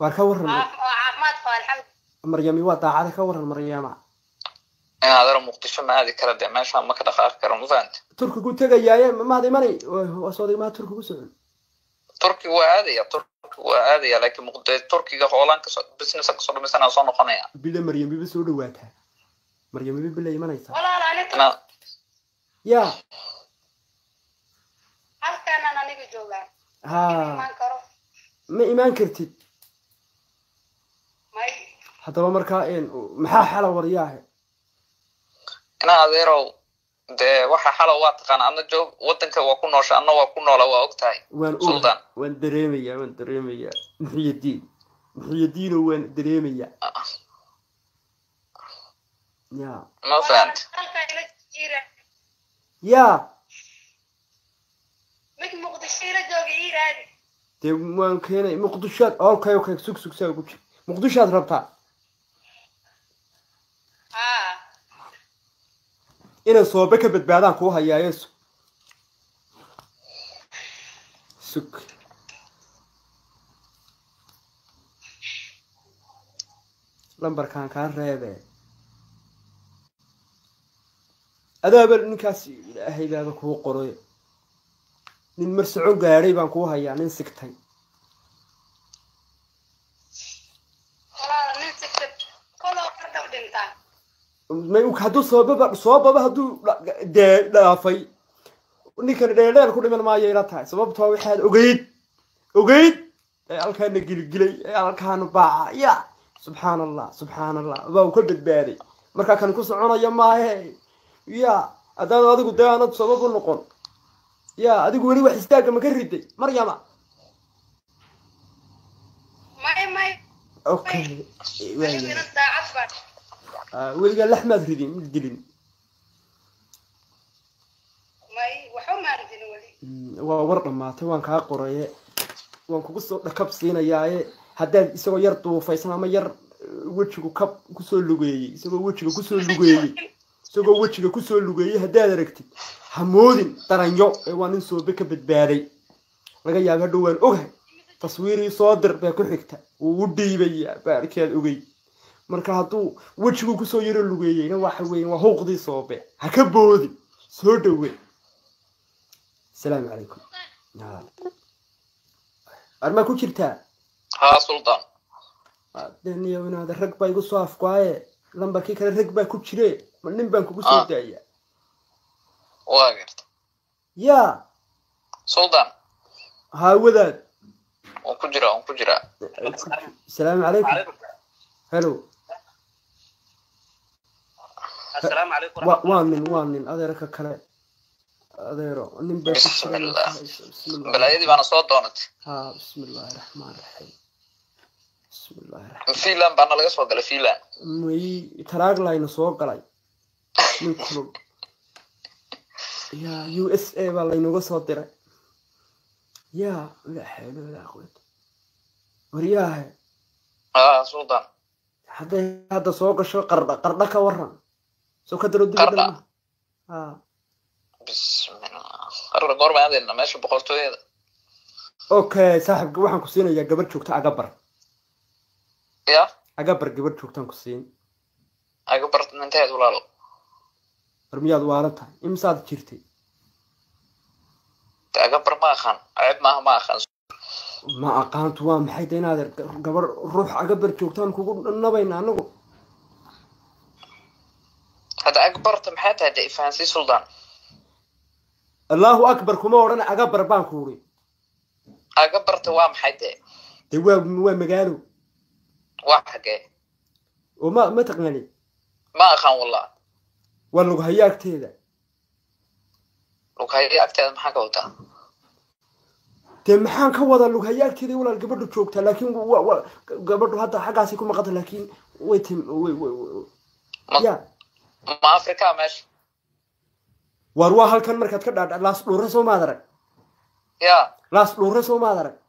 [SPEAKER 2] واركا ورن
[SPEAKER 1] عماد فالحمد
[SPEAKER 2] مريمي وطاعة كورن مريم
[SPEAKER 4] هذا مقدشة ما هذه كلا ده ماشي ما كده خاف كرم فانت
[SPEAKER 2] ترك قلت جاي ما هذه ماني وصادق ما ترك قصون
[SPEAKER 4] تركي وعادي تركي وعادي لكن مقدس تركي هولان بزنس أكثر مثلا صنع قناة
[SPEAKER 2] بلا مريم بيبي واتها مريم بيبي بلا يماني صح
[SPEAKER 1] ولا أنا
[SPEAKER 2] يا
[SPEAKER 1] هل كان أنا نبي جوجا
[SPEAKER 2] ها ما إيمان كرتي حتى لو مركائين محا حلا ورياه
[SPEAKER 4] أنا هذيرو ده واحد حلا واتقان أنا جو وطنك وأكون نوش أنا وأكون ولا وأكتاي
[SPEAKER 2] سلطان وين دريمية محي الدين وين دريمية يا
[SPEAKER 4] ما فهمت
[SPEAKER 2] يا
[SPEAKER 1] مش مقدشيرة جوجي هذه
[SPEAKER 2] دي ممكن مقدشات اوكي سوق ساوي مقدشات ربطها إنا صوبك بدبعدان كوها يا يسو سك لمبر كان ريبه أدابر نكاسي إلهي بابا كو قروي nin marsaco gaaray baan ku hayaa nin sigtay ma uu haduu sababa haduu dhaafay ninkan dheeldheer ku dhiman maayo ila tahay sababtoo waxaad ogeyd halkaan gilgilay halkaan baa ya subhanallah waa ku badbaaday marka kan ku soconaya maahe ya adaan adigu daanad sabab u noqon يا أديك ولي واحد استاجر مكردي مريم
[SPEAKER 1] ماي
[SPEAKER 2] أوكي ولي قال لحمة تريدين متقلين
[SPEAKER 1] ماي وحوم أردين ولي
[SPEAKER 2] وورق ما توان كاقرية وان كوسو كبسينا ياي هذا يسوي يرتو فيسنا ما ير وجهه كب كوسو لوجي يسوي وجهه كوسو لوجي سوق وجهه كوسو لوجي هذا دركتي حمودين ترانيو وانين سو بك بدباري laga yaabo dhawaan ogahay taswiiri soo dir bay ku xigta uu dhiibaya baarkeed ogay marka haduu wajigu ku soo yaro lugeeyayna waxa weeyaan waa hooqdii soobe ha ka boodi soo dhawe السلام عليكم arma ku jirtaa
[SPEAKER 4] ha sultan
[SPEAKER 2] daniya wanaada rag bay igu soo afqaaye lambarkii kale rag baa ku jire ma nin baan kugu soo daaya
[SPEAKER 4] واقرت
[SPEAKER 2] يا
[SPEAKER 4] سلطان
[SPEAKER 2] ها وداد
[SPEAKER 4] وكجرا
[SPEAKER 2] السلام عليكم هلو
[SPEAKER 6] السلام عليكم
[SPEAKER 2] وانين أديرك كلا أديرو
[SPEAKER 4] بسم الله بلا يدي أنا صوت دونت
[SPEAKER 2] ها بسم الله الرحمن الرحيم بسم الله الرحمن
[SPEAKER 4] فيلان بنا لقى صوت قال فيلان
[SPEAKER 2] مي تراغ لاين صوت قال من كل يا USA والله إنه قصة ترى يا لا حول ولا قوة ورياه
[SPEAKER 4] سلطان
[SPEAKER 2] هذا سوق شو قرضك ورن سوق ترد
[SPEAKER 4] قرض بسم الله قرض قرب هذا إنه ماشي بقولته هذا
[SPEAKER 2] أوكي صاحب واحد كوسين يا قبل شوكت أقبر
[SPEAKER 4] يا
[SPEAKER 2] أقبر قبل شوكتان كوسين
[SPEAKER 4] أقبرت من تهد ولا لا
[SPEAKER 2] رمياد وارتها إمساد كيرتي
[SPEAKER 4] أقبر ما خان عيب ما خان
[SPEAKER 2] ما أقانت وام حيدين هذا قبر روح أقبر شوكتان كوكو نبينا نقول
[SPEAKER 4] هذا أقبرت محيط هذا إفانسي سلطان
[SPEAKER 2] الله أكبر كما ورنا أقبر بانكوري
[SPEAKER 4] أقبرت وام حيدين
[SPEAKER 2] وين مقالو
[SPEAKER 4] واحد
[SPEAKER 2] وما تقنعني
[SPEAKER 4] ما خان والله
[SPEAKER 2] والله هيا أكتيدا
[SPEAKER 4] لو هيا أكتيدا ما حكوا تا
[SPEAKER 2] تمحان كوضا لو هيا أكتيدا ولا القبر تشوكتا لكن قبر هذا حاجة سيكون مقطع لكن ويتم يا
[SPEAKER 4] ما أفريقيا ماشي
[SPEAKER 2] وروح هالكن مركز كذا لاس لورسو ما درك
[SPEAKER 4] يا
[SPEAKER 2] لاس لورسو ما درك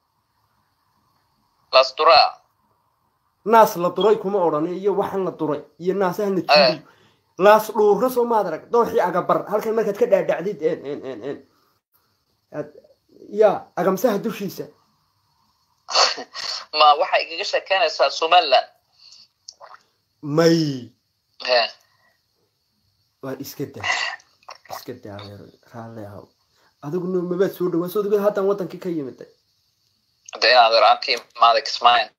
[SPEAKER 4] لاس ترى
[SPEAKER 2] ناس لا ترى كم أوراني يا واحد لا ترى يا ناس هن لاس لورسو ما درك دوحي أقبر هالكن مركز كذا دعديد يا أقام سهل دوشيسة
[SPEAKER 4] ما waxa igaga sheekeynaysaa Somaliland
[SPEAKER 2] may
[SPEAKER 4] he
[SPEAKER 2] waa iska daa raalle ahaw adigu noo maba soo dhawaad soo dhawaad hadan wadankii ka yimid
[SPEAKER 4] deena daraantii maada kismaayan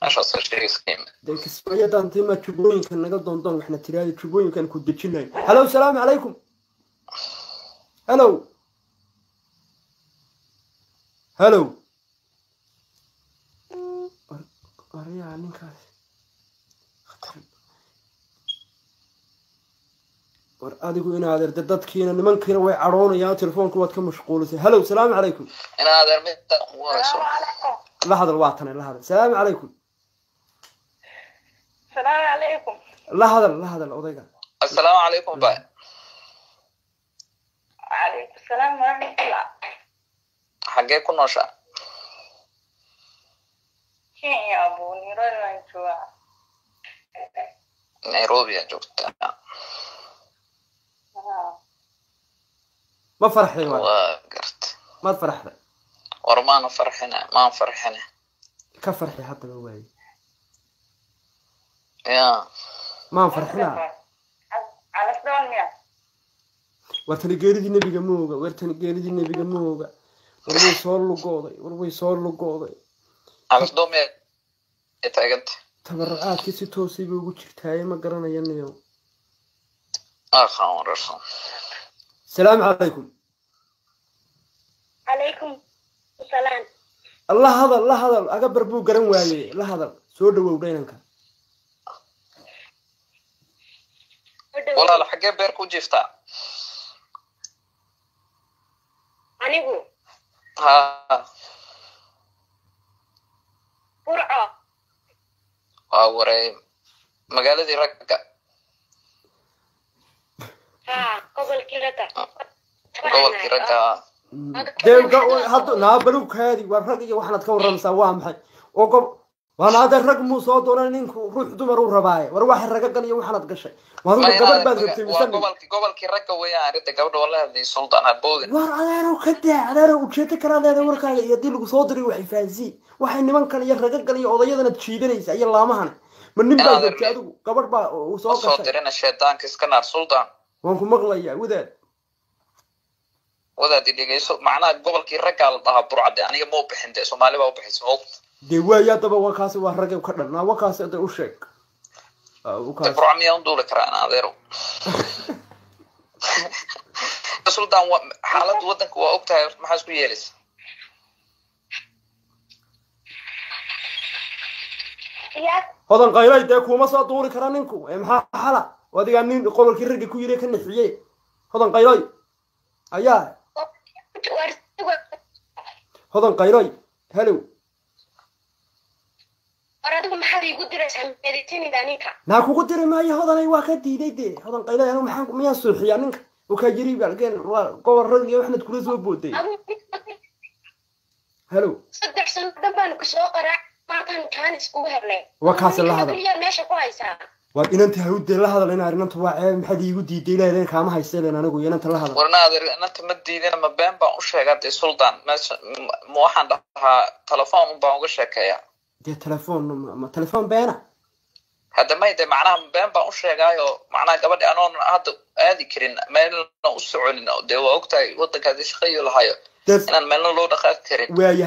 [SPEAKER 4] asha soo sheegiskeem
[SPEAKER 2] de kismaayadan tima jubooyinka naga doondoon waxna tiraay jubooyinkan ku dejinay hello salaam alaykum hello hello ariya ninkaas war adigu in aad arday dadkiina nimankiina way caroonayaan telefoonku waad ka mashquulisay hello salaam alaykum
[SPEAKER 4] ina aad armita warayso
[SPEAKER 2] la hadal waatan la hadal salaam alaykum
[SPEAKER 5] salaam alaykum
[SPEAKER 2] la hadal odayga
[SPEAKER 4] assalaamu alaykum baa
[SPEAKER 5] alaykum salaam wa rahmatullah
[SPEAKER 4] xagee ku nooshaa
[SPEAKER 5] Kenya abu niranjua
[SPEAKER 4] Nairobi joogtaa
[SPEAKER 2] ما فرحي
[SPEAKER 4] وقرت
[SPEAKER 2] ما فرحنا
[SPEAKER 4] ورمان فرحنا ما فرحنا
[SPEAKER 2] كفرحي حتى لو واي
[SPEAKER 4] يا
[SPEAKER 2] ما فرحنا
[SPEAKER 5] على سدونيا
[SPEAKER 2] ورتني جيريدي نبي جموجا ورتني جيريدي نبي جموجا وروي صور لقوضي
[SPEAKER 4] على سدوميا يتاجد
[SPEAKER 2] تبرعات كيسي توصي بوجهتاي ما قرنا ينيو
[SPEAKER 4] آخر رسم
[SPEAKER 2] السلام عليكم
[SPEAKER 1] عليكم السلام
[SPEAKER 2] الله هذا أقبر بو قرن واي الله هذا سود وودينك
[SPEAKER 4] والله الحاجة بيركو جفتا
[SPEAKER 1] أنيقو
[SPEAKER 4] ها
[SPEAKER 1] برعة
[SPEAKER 4] وري مقالة دي ركا
[SPEAKER 1] قبل كيرتا
[SPEAKER 4] قبل كيرتا
[SPEAKER 2] هذا نابلوك هذه ورقي وحنا تكون سوا محي وانا هذا الرقم مو صوت ولا نينكو روح دمر ورباي وروح الرقم قال وحنا تقشي
[SPEAKER 4] ما قبل قبل كيرتا ويا عرفت قبل والله هذه سلطان هبود
[SPEAKER 2] انا وجهتك هذا وركا يدي لو soo diray waxay faansi waxay nimankan iyo raqan iyo odayadana jiidanaysa ay laamahan ma nin baa joogtay adigu gabadh baa uu soo gashay
[SPEAKER 4] soo dirina shaydaanka iska naar sultan
[SPEAKER 2] waan ku maqlayaa
[SPEAKER 4] wadaad dhigayso macnaha gobolkii raqal dhaha burcad aniga ma u bixintay Soomaali baa u bixisay
[SPEAKER 2] deewaya daba wakaas waa raqay ka dhanaa wakaas u sheeg
[SPEAKER 4] wakaas burcamiya uu duula karaan adeero sultan xaalad wadanka waa ogtahay maxaa isku yeelaysa
[SPEAKER 2] hodan qaylay de kuma soo duuli kara ninku maxaa xala wadiga nin gobolkii raqay ku yiri ka nixiyay hodan qaylay ayaa hodan qaylay hello
[SPEAKER 1] أرادوا محل يقدر يسميتني دانيكا.
[SPEAKER 2] ناكو قدر ما يهودنا يواكدي دي هذا قيلا أنا محن ما يصلح يعني وكجري بالجن وقور رجلي وإحنا تقول زوج بودي. هلو.
[SPEAKER 1] صدق سنة دبان كسوقرة ما كان يسقوها لي.
[SPEAKER 2] وكاس الله هذا.
[SPEAKER 1] هي ماشي كويسة.
[SPEAKER 2] وإن أنت هود الله هذا لنا أن أنت واعي حد يقدي دي لين كام هيصير لنا نقول أنت الله هذا.
[SPEAKER 4] ورنادر أنت مدي لنا ما بين بعوش هذا السلطان ما واحد تلفون بعوش هكيا.
[SPEAKER 2] دي تلفون بينا
[SPEAKER 4] هذا ما يدري معناه بين بعوش هكيا معناه قبل أنا هذا هذه كرين ما لنا أسرعنا ده وقتها وقت هذا شيء ولا هاي أنا ما لنا لو دخلت كرين
[SPEAKER 2] ويا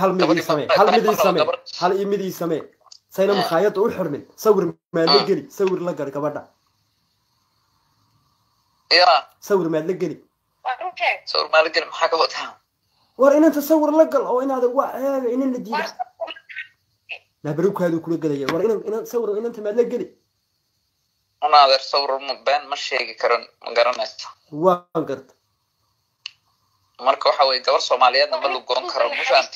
[SPEAKER 2] هل مدي سمي سينا مخايط وحرمن صور ما لقلي صور لقر كبرنا
[SPEAKER 4] يا
[SPEAKER 2] صور ما لقلي
[SPEAKER 4] صور ما لقلي محاكا وقتها
[SPEAKER 2] ورينا تصور لقل أو إن هذا واحد إن اللي دي نبروك هذا كله قليل ورينا صور إن أنت ما لقلي
[SPEAKER 4] أنا هذا صور بين مشي كرن مقارنة
[SPEAKER 2] وانقرت
[SPEAKER 4] مركو حوي قبر سوماليات نملو قرن كرن مشانت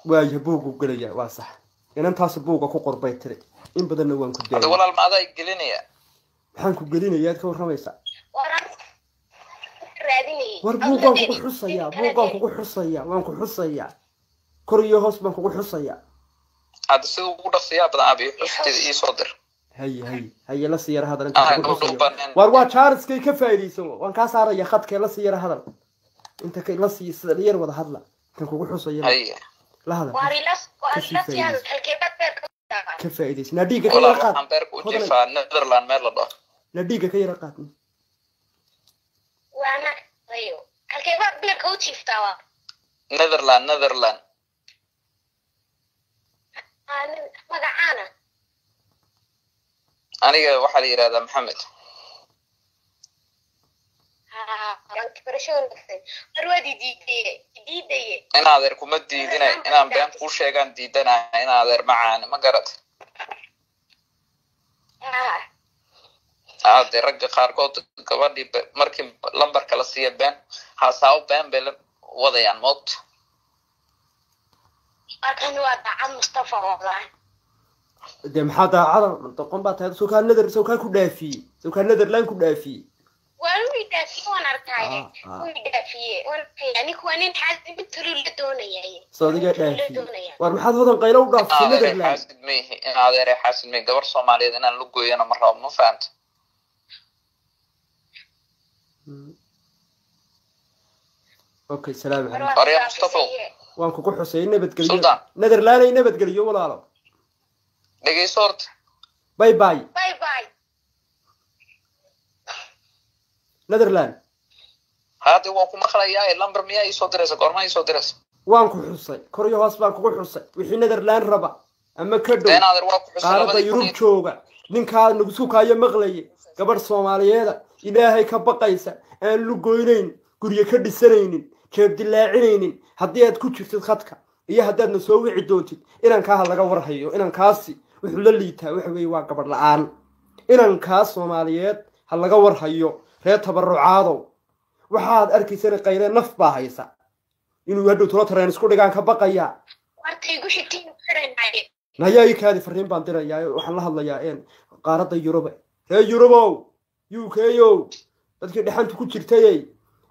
[SPEAKER 2] waayo buugu galaya waa sax inantaas buuga ku qorbay tiri in badan waan ku
[SPEAKER 4] deeyay walaal ma aday gelinaya
[SPEAKER 2] waxaan ku gelinayaa ka warramaysa war buugan ku xusaya waan ku xusaya kor iyo hoos baan ku xusaya
[SPEAKER 4] hada sidoo ugu dhaqsiyaa badan abi xustida ii soo dir
[SPEAKER 2] hay la siyar hadal war waa charleskay ka faa'iideysan waan ka saaraya khadka la siyar hadal inta ka la siyar wada hadla kan kugu xusaya la hadal
[SPEAKER 7] واريلاس هذا الكيبات بيرك
[SPEAKER 2] ka faa'iidaysa nadhiga ka
[SPEAKER 4] ولا
[SPEAKER 2] yara qaad
[SPEAKER 4] waxaan beerka u jiifaa Netherland meel la dhaho
[SPEAKER 2] nadhiga ka yara qaad
[SPEAKER 7] وانا ايوه الكيبات بيرك هو تشيفتاوا
[SPEAKER 4] Netherland
[SPEAKER 7] انا مقعانا
[SPEAKER 4] aniga waxaa la yiraahdaa Maxamed
[SPEAKER 7] انت برشون اروادي ديدي
[SPEAKER 4] in adeer kuma diidinay inaan been ku sheegan diidanahay in adeer macaan ma garad aad ragga qaarkood gabadhii markii lambarka la siiyo been haasaw been bel wadayaan mood
[SPEAKER 7] أكن وضع مصطفى والله
[SPEAKER 2] de maxaa daacada doqon baa tahay soo kaa ku dhaafiyey soo kaa Netherland ku dhaafiyey
[SPEAKER 7] وأنا دافي وأنا أركاي ويدافي وأنا يعني كوانين حاسب بترول دونية
[SPEAKER 2] صديقة dhaafiyey war maxaad hodan qaylo u dhaafsay Netherland
[SPEAKER 4] xaasid meehi in adeer xaasid meehi gabar Soomaaliyeed inaan la gooyana ma rabo ma fahanto
[SPEAKER 2] okay salaam alaykum
[SPEAKER 4] Ariya Mustafa
[SPEAKER 2] waan ku xusay nabadgeliyo Netherland ay nabadgeliyo walaalo
[SPEAKER 4] dhageyso horta
[SPEAKER 2] bye bye
[SPEAKER 7] باي باي
[SPEAKER 2] Netherland
[SPEAKER 4] هذا هو كم خلايا اللمبر مياه يصدرس قرما يصدرس
[SPEAKER 2] waan ku xusay kor iyo hoos baan kugu xusay wixii Netherland raba ama ka dhow
[SPEAKER 4] deen adeer waa ku xusay
[SPEAKER 2] qaarada Yurub jooga ninka nagu suukaaya maqlay gabar Soomaaliyeed ilaahay ka baqaysa aan lu goynayn guriga ka dhisanaynin jeeb dilaacinaynin haddii aad ku jirtid khadka iyo haddaadna soo wici doontid inankaa laga warhayo inankaasi wuxuu la liitaa waxa weeye waa gabar la'aan inankaas Soomaaliyeed ha laga warhayo reer tabarucaado waxaad arkaysaa qayre naf baa haysa inuu hadhow tolo tareen isku dhigaan ka baqaya
[SPEAKER 7] wartay gu xigtiin xiranaay
[SPEAKER 2] nayaa kaadi fariin baan dirayaa waxaan la hadlayaa qaarada Yurub reer Yurubow UK-yo dadkii dhaxanta ku jirtay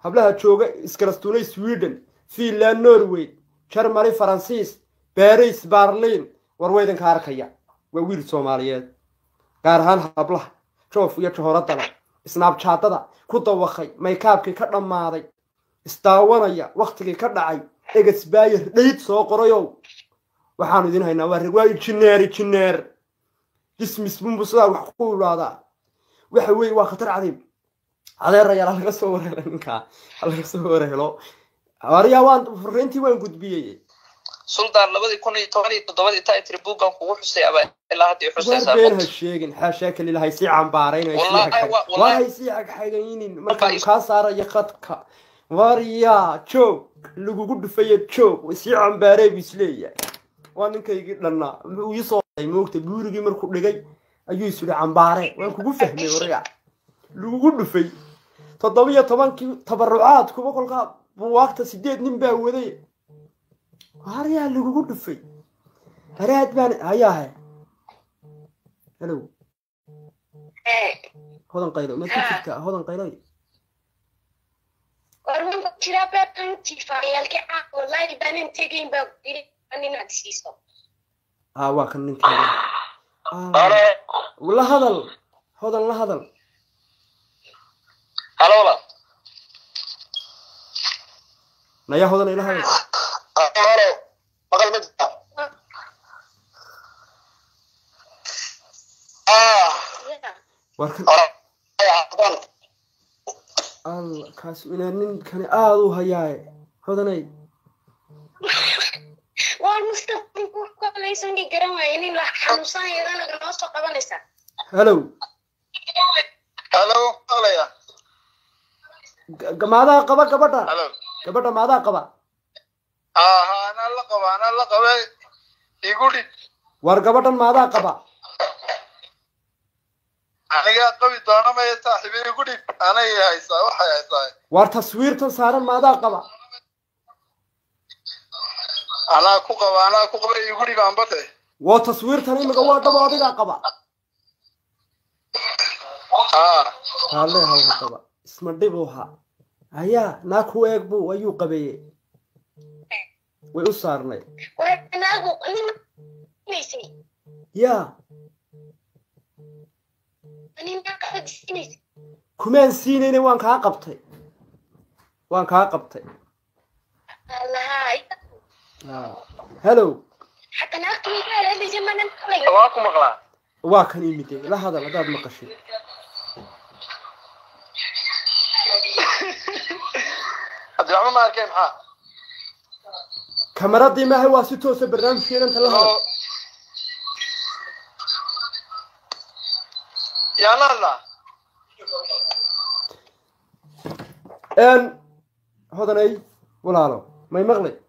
[SPEAKER 2] hablaha jooga iskarastuunay Sweden Finland Norway Germany Faransiis Paris Berlin war weedan ka arkaya waa wiil Soomaaliyeed gaar ahaan hablaha joof iyo johoradana Snapchat-da ku dawaqay makeup-kii ka dhamaaday istaawanaya waqtigii ka dhacay expire date soo qorayo waxaan idin haynaa waa rag waa engineer dismiss bumbusa wax ku wada waxa weey waa khatar cadiib adeeraya laga soo wareelanka laga soo wareelo ariya waan fariintii waan gudbiyay
[SPEAKER 4] suldaan 2017 taa tribugan kugu xusay aba ilaa hadii xusaysaa
[SPEAKER 2] been ha sheegin xaashaaka ilaahay si cambaarayna wallahi si xagxagaynin marka ka saaraya khadka wariya joog lagu dhufay joog si cambaaray bisleeyahay waa ninkaygii dhanna uu ii soo moogta buurigii markuu dhigay ayuu isu cambaare waan kugu fahmay wariya lagu dhufay 17 tabarucaad kuba kolka buwaagta 8 nin baa waday wariya lagu dhufay haraad baan ayahay hello hodan qaylo ma jirta hodan qaylo
[SPEAKER 7] warman jira beertan tifaayalka wallahi baanan tagayn baa anina siiso
[SPEAKER 2] waa kan ninka wala hadal hodan la hadal
[SPEAKER 4] halo wala
[SPEAKER 2] naya hodan ila hadal
[SPEAKER 4] halo maqal ma
[SPEAKER 2] warkan الله كاس إن كان هياي هذا ناي
[SPEAKER 7] والمستقبل كل يسوني جرام يعني لا حنوصان يدنا جنوس قبلنا
[SPEAKER 2] هلو
[SPEAKER 4] يا
[SPEAKER 2] ماذا قبا كبدا
[SPEAKER 4] هلو
[SPEAKER 2] كبدا ماذا قبا
[SPEAKER 4] أنا لا قبا يقولي
[SPEAKER 2] ورقبدا ماذا قبا
[SPEAKER 4] أنا قبي دانا ما يصاحبي يقولي أنا يا إسا وحيا إسا
[SPEAKER 2] ورتصوير تصار ماذا قبا
[SPEAKER 4] أنا كوكا يقولي بامبته
[SPEAKER 2] وتصوير تاني مقوى دبا قبا هلا هلا قبا اسم دبوها هيا ناكو اكبو ويو قبي ويصارني
[SPEAKER 7] وانا نيسي
[SPEAKER 2] يا
[SPEAKER 7] أنا قاعد سيني
[SPEAKER 2] كمان سيني وان كا قبطي
[SPEAKER 7] الله
[SPEAKER 2] هلو
[SPEAKER 7] حتى ناقتي قال هذا زمان انت
[SPEAKER 4] واكم مقلا
[SPEAKER 2] واكن يمدي لا هذا لا داد مقشي
[SPEAKER 4] عبد الرحمن ما كان ها
[SPEAKER 2] كاميرادي ما هو سيتوس برنامج كير انت لا
[SPEAKER 4] يا لا
[SPEAKER 2] ان هذا اي ولا لا ما يمغلي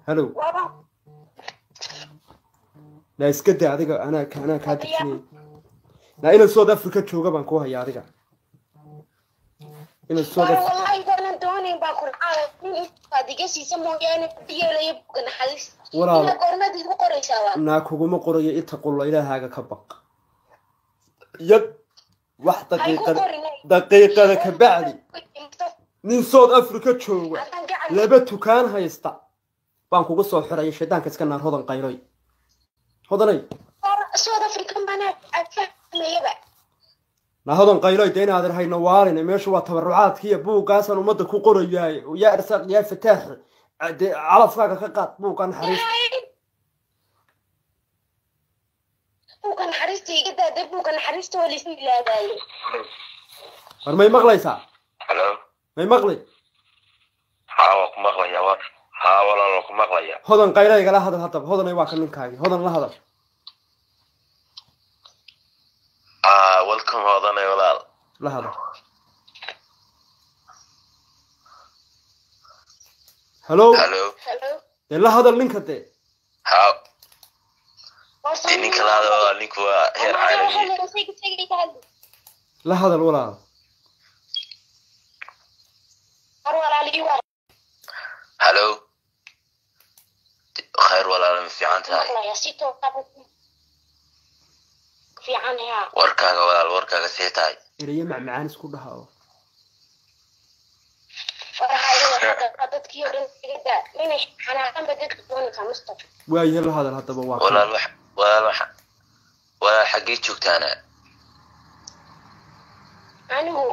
[SPEAKER 2] هلو لا اسكت adiga ana ka tigni la ina South Africa jooga baan ku hayaa adiga ina South Africa
[SPEAKER 7] wallahi waan doonay baa ku caawin adiga siisa mooyaan diyeelay bukan halis ina qormadii ku qoraysaa waa
[SPEAKER 2] na kuguma qorayo inta qolo ilaahaga ka baq yad wax daqiiqada ka bacdi nin South Africa jooga laba tukaan haysta baan kugu soo xiray shaydaanka iska naar hodan qayloy hodanay
[SPEAKER 7] South Africa mana afahmayba
[SPEAKER 2] na hodan qayloy deena aad hayno waalina meeshu waa tabarucaadkiya buugaasan umada ku qorayaay oo yaa irsaaq yaa fataax calafkaaga ka qaad buugan xariis
[SPEAKER 7] buugan xariistiga daad buugan xariisto wali si ilaaday
[SPEAKER 2] war may maqlaysaa
[SPEAKER 3] hello
[SPEAKER 2] may maqlay
[SPEAKER 3] haa ku maqlaya war haa walaal ku maqlaya
[SPEAKER 2] hodan qaylayga la hadal hadaba hodanay waa kan ninkaagi hodan la hadal
[SPEAKER 3] welcome hodanay walaal
[SPEAKER 2] la hadal hello
[SPEAKER 3] hello
[SPEAKER 2] la hadal ninka de
[SPEAKER 3] haa ninka la hadal ninku waa heer caalami
[SPEAKER 2] la hadal walaal
[SPEAKER 3] hello خير ولا في عنتها
[SPEAKER 7] في عنها
[SPEAKER 3] وركاغا ولا وركاغا سيتاي
[SPEAKER 2] إلى معان اسكو دحاو
[SPEAKER 7] dadkii oo dhan igada inay xanaaqan badad doonka Mustafa
[SPEAKER 2] waayo la hadal hadaba waa
[SPEAKER 3] wala xaqii joogtaana
[SPEAKER 7] anigu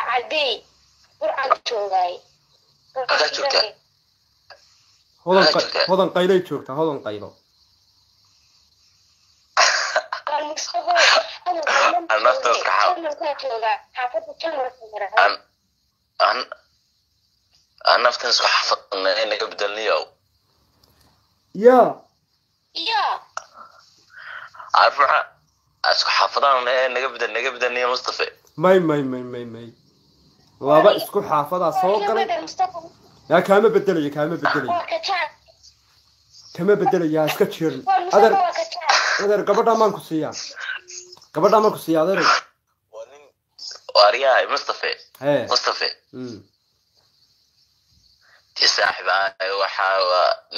[SPEAKER 7] cadey quraan joogay
[SPEAKER 3] ka joogtaa
[SPEAKER 2] hodan qaylay joogta hodan qaylo
[SPEAKER 3] naftan isku xafadna inaga bedelniyo
[SPEAKER 2] ya
[SPEAKER 3] arfaxa isku xafadana inaga bedelniyo Mustafa
[SPEAKER 2] may laba isku xaafada soo galay yaa kaama bedelayo kama bedelayo iska jirin adeer gabadha maan ku siiyaa adeer
[SPEAKER 3] wariyaa Mustafa saaxiibaa waxa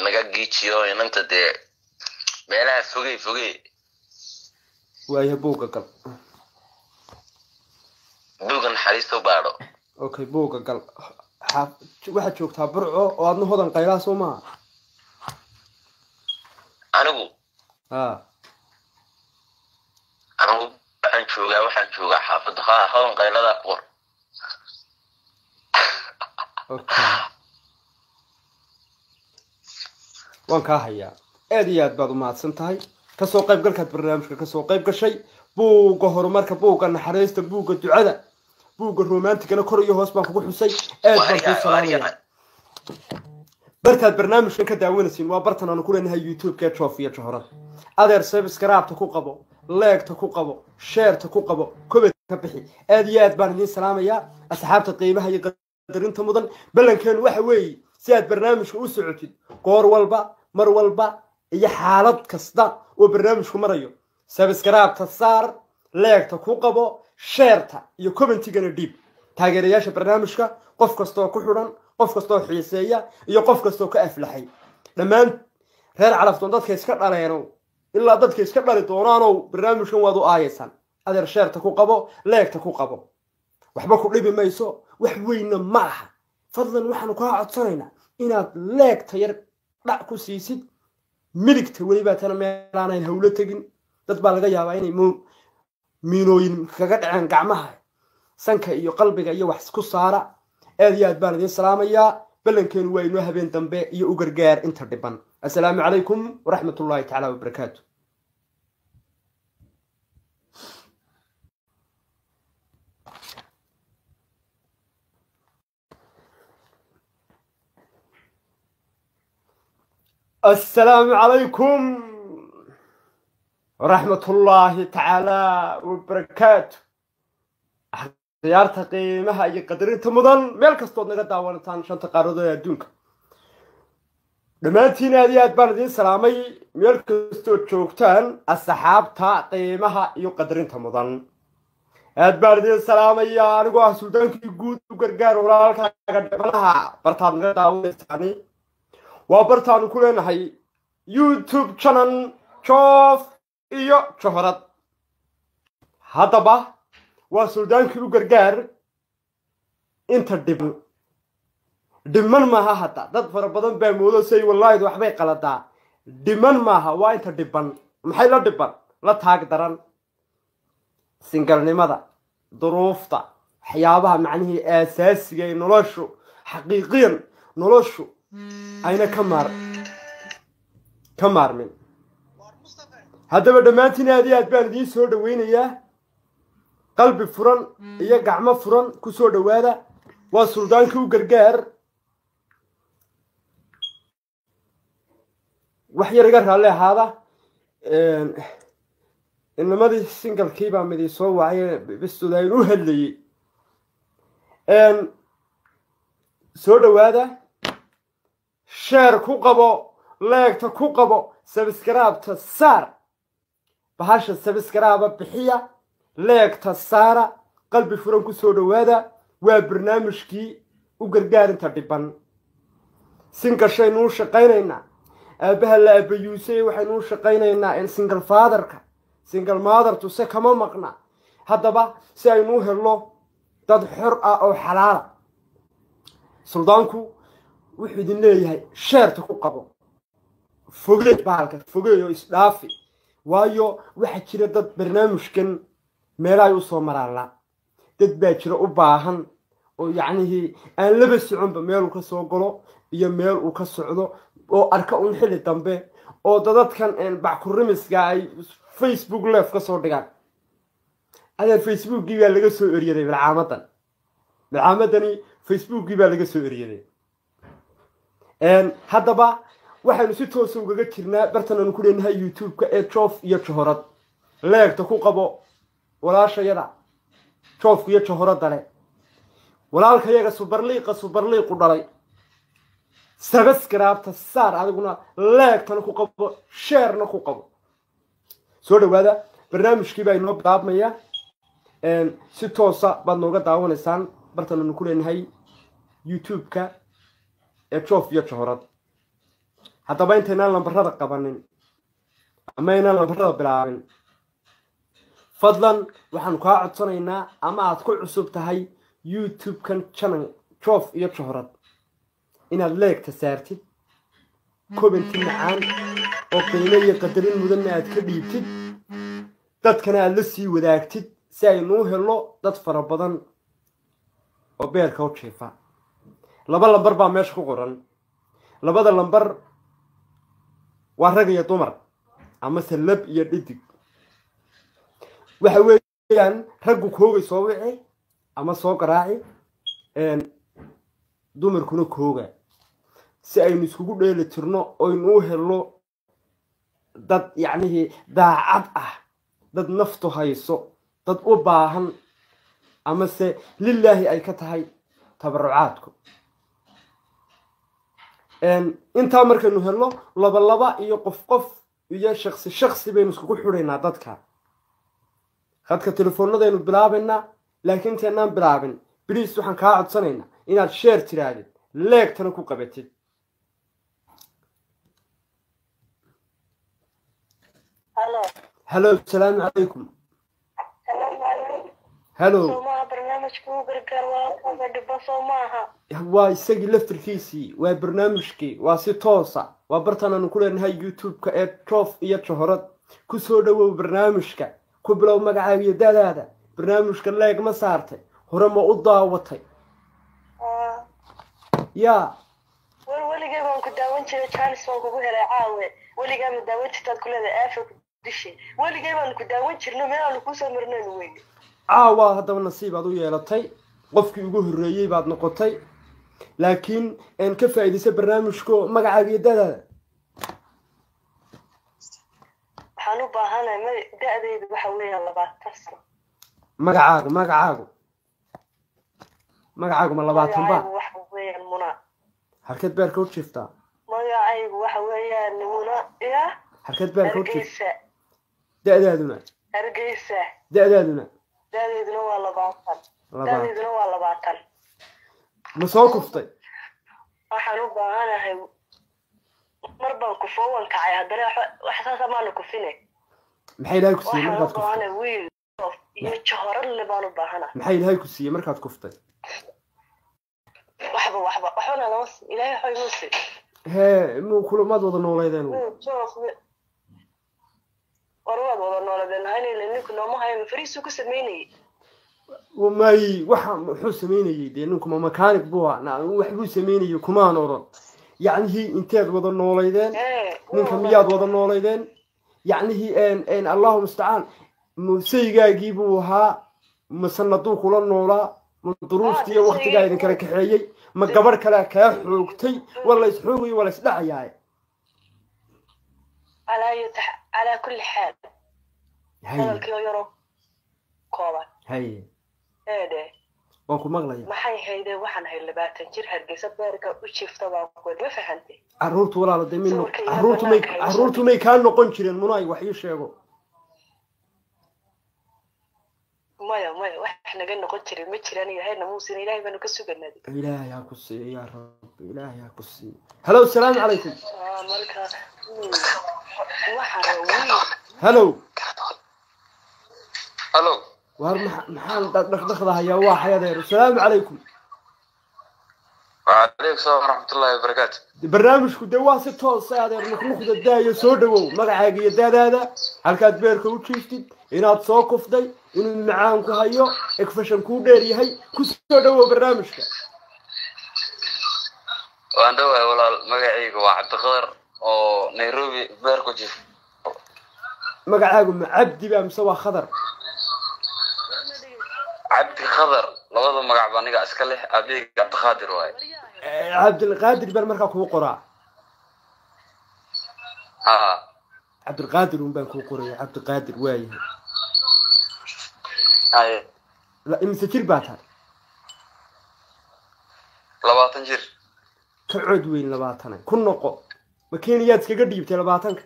[SPEAKER 3] naga giijiyo inanta de meelaha fogey
[SPEAKER 2] waayo buuga gal
[SPEAKER 3] buugan xariisto baadho
[SPEAKER 2] okay buuga gal waxa joogtaa burco oo aadna hodan qaylaha soo ma
[SPEAKER 3] anigu waxaan joogaa xaafadda hodan qaylada qor
[SPEAKER 2] okay waan ka hayaa aad iyo aad baad u mahadsan tahay kasoo qayb galkaad barnaamijka kasoo qayb gashay buuga horumarka buuga naxariista buuga ducada buuga romanticana kor iyo hoos baan kugu xusay aad baan ku salaamayaa barkaad barnaamijkan ka daawanaysiin waa bartan aan ku leenahay YouTube-ka Joofiya Johora adeer subscribe-ta ku qabo like-ta ku qabo share-ta ku qabo comment-ka bixi aad iyo aad baan idin salaamayaa asxaabta qiimaha iyo qadarinta mudan balankeenu waxa weeye si aad barnaamijka u socotid goor walba mar walba iyo xaalad kasta oo barnaamijku marayo subscribe-ta saar like-ta ku qabo share-ta iyo comment-gana dhiib taageerayaasha barnaamijka qof kasta oo ku xidhan qof kasta oo xiiseeya iyo qof kasta oo ka aflaxay dhammaan reer calaftoon dadka iska dhaleeno ilaa dadka iska dhali doonaanoo barnaamijkan waad u aayaysan adeer share-ta ku qabo like-ta ku qabo waxba ku dhibi mayso wax weyna ma aha fadlan waxaanu kaa codsanaynaa inaad leegta yar dhac ku siisid midigta weliba tana meelaanayn hawlo tegin dad baa laga yaabaa inay miinooyin kaga dhaceen gacmaha sanka iyo qalbiga iyo wax ku saara aad iyo aad baan idin salaamayaa بلنكين وين وهبين دنبه iyo u gargaar inta dhiban assalaamu calaykum waraxmatullaahi tacaala wabarakaatu السلام عليكم ورحمة الله تعالى وبركاته ciyaarta qiimaha iyo qadarinta mudan meel kastood naga daawanataan shanta qaarado ee adduunka dhammaantiin aad iyo aad baan idiin salaamay meel kastood joogtaan asxaabta qiimaha iyo qadarinta mudan aad baan idiin salaamaya anigoo ah suldaankii guud u gargaar walaalkaaga dhibanaha bartaad naga daawanaysaani waa bartaanu ku leenahay youtube channel joof iyo johrad haddaba waa suldaankii u gargaar inta dhiman maaha hadda dad fara badan baa moodo say wallaahi waxbay qaladaa dhiman maaha waa inta dhiban maxay la dhiban la taag daran singalnimada duruufta waxyaabaha macnihii aasaasiga ee noloshu xaqiiqiyan noloshu ayna ka maarmin haddaba dhammaantiin aad iyo aad baan idiin soo dhawaynayaa qalbi furan iyo gacmo furan ku soo dhawaada waa suldaankii u gargaar wax yar iga raalli ahaada inamadii singalkii baa midii soo wacay bistudayn u hadlayey soo dhawaada sheer ku qabo leegta ku qabo sabskaraabta saar bahasha sabskaraaba bixiya leegta saara qalbi furan ku soo dhawaada waa barnaamijkii u gargaarinta dhiban singashaynuu shaqaynaynaa aabbaha la abayuusay waxaynuu shaqaynaynaa in single fatherka single mothertu se kama maqna haddaba si aynuu helno dad xor ah oo xalaala suldaanku wuxuu idin leeyahay sheerta ku qabo fogeey bahalka fogeey oo isdhaafi waayo waxaa jira dad barnaamijkan meelahay u soo maraala dad baa jira u baahan oo yacnihii aan laba soconba meel uu ka soo galo iyo meel uu ka socdo oo arka un xilli dambe oo dadadkan backurimiska ay facebook live ka soo dhigaan adeer facebookgii baa laga soo eryaday bilcaamadani facebookgii baa laga soo eryaday haddaba waxaynu si toosa ugaga jirnaa bartan aanu ku leenahay youtube-ka ee joof iyo johrad leegta ku qabo walaashayada joofka iyo johoradda leh walaalkayaga subarliiqu dhalay sabskaraabta saar adiguna leegtana ku qabo sheerna ku qabo soo dhawaada barnaamijkii baa inoo bilaabmaya si toosa baad nooga daawanaysaan bartan aanu ku leenahay youtube-ka ee joof iyo johrad haddaba intaynaan lambarada qabanin ama aynaan lambarada bilaabin fadlan waxaanu kaa codsanaynaa ama aad ku cusub tahay youtube-kan channel joof iyo johrad inaad leegta saartid commenti macaan oo qiimo iyo qadarin mudanna aad ka dhiibtid dadkana aad la sii wadaagtid si aynuu helo dad fara badan oo beerka u jiifa laba lambar baa meesha ku qoran labada lambar waa rag iyo dumar amase lab iyo dhidig waxa weeyaan raggu koogay soo wici ama soo garaaci dumarkuna kooga si aynu iskugu dheeli tirno oynu u helno dad yacnihii daacad ah dad naftu hayso dad u baahan amase lilaahi ay ka tahay tabarucaadku intaa markaynu helno laba iyo qof iyo shaksi baynu iskugu xidhaynaa dadka khadka telefoonadaynu bilaabaynaa laakiin intaynaan bilaabin biliis waxaan kaa codsanaynaa inaad sheer tiraadid leegtana ku qabatid halo asalaamu calaykum halo waa isagii laftirkiisii waa barnaamijkii waa si toosa waa bartan aanu ku leenahay youtube-ka ee joof iyo johrad ku soo dhawow barnaamijka ku bilow magacaaga iyo dadaada barnaamijka leeg ma saartay hore ma u daawatay yaa
[SPEAKER 8] daawan jiray Charles waan kugu helay caawe weligaa ma daawan jirtaad ku leedahay aafa ku dishay weligay baan ku daawan jirnay meel aan ku soo marnay weyn
[SPEAKER 2] caawa haddaba nasiib aad u yeelatay qofkii ugu horreeyay baad noqotay laakiin aan ka faa'iideysan barnaamijku magacaaga iyo da'daada
[SPEAKER 8] waxaan u baahanahay da'daydu waxa weeyaan 20 sano
[SPEAKER 2] magacaagu ma 20 ba
[SPEAKER 8] waxa weeyaan muna
[SPEAKER 2] halkeed beerka u jiiftaa
[SPEAKER 8] magacaygu waxa weeyaan muna ya
[SPEAKER 2] halkeed beerka u jiiftaa da'daaduna
[SPEAKER 8] Hargeysa
[SPEAKER 2] da'daaduna
[SPEAKER 8] waa 20
[SPEAKER 2] ma soo kuftay
[SPEAKER 8] waxaan u baahanahay mar baan ku foowan kacay haddana wax saasa ma ku fine
[SPEAKER 2] maxay ilaahay ku siiyay markaad kuftay
[SPEAKER 8] waxaan wiil iyo jahoran le baan u baahanahay
[SPEAKER 2] maxay ilaahay ku siiyay markaad kuftay
[SPEAKER 8] waxba lama ilaahay waxa uu siiyay
[SPEAKER 2] hee muu kulamaad wada nooleedeen
[SPEAKER 8] warwaad wada nooleedeen hayna ninku nooma hayo fariisu ku sameeyay
[SPEAKER 2] وماي وحنا حسميني دي إنكم مكانك بوا وحبوا سميني كمان أورد يعني هي إنتاج وضع النوليدين منكم ياد وضع النوليدين يعني هي إن الله مستعان مسيجا يجيبوها مسندوك ولا النولا من ظروف تي وقت جاي ذكرك حيي ما قبر كلا كحوقتي ولا يسحوقي ولا يسدعي
[SPEAKER 8] على كل حال هذا الكيو يرو كوبا
[SPEAKER 2] هاي
[SPEAKER 8] هذا
[SPEAKER 2] وانكو مغلية
[SPEAKER 8] ما حي هيدا وحن هاي اللباتن جير هرقيسة باركة وشيفتا وانكود ما فهمتي
[SPEAKER 2] عرورت ولا لدي منه عرورت مي كان نقون جيرين مناي وحي الشيغو
[SPEAKER 8] مايا وحنا قلنا نقون جيرين مجراني هاي نموسين إلهي بانو كسوق النادي
[SPEAKER 2] إلهي يا قصي يا رب إلهي يا قصي هلو السلام عليكم
[SPEAKER 8] مالك وحنا
[SPEAKER 2] هلو
[SPEAKER 3] هلو
[SPEAKER 2] محل دخلها يا واحد يا دير السلام عليكم
[SPEAKER 3] وعليكم السلام ورحمة الله وبركاته
[SPEAKER 2] برنامجكم دواسة توس يا دير نخلق الداية سودو مقعاقي يداد هذا هالكات بيركو وشيفتي إناد صوقف دي إنو معانكو هايو اكفشن كو ديري هاي كو سودو برنامجك
[SPEAKER 3] واندوها ولا مقعيق واحد غير أو نيروبي بيركو جيف
[SPEAKER 2] مقعاقو عبدي بقى مسوا خضر
[SPEAKER 3] عبد القادر لوضع مقع بانيقا اسكالح أبيك عبد القادر واي
[SPEAKER 2] عبد القادر بالمركا كو قراء عبد القادر ونبان كو قراء عبد القادر واي
[SPEAKER 3] هاي
[SPEAKER 2] لا امسا جير باتها
[SPEAKER 3] 20 جير
[SPEAKER 2] كعود وين 20 كن نقو مكينيات اسكا قديبتي 20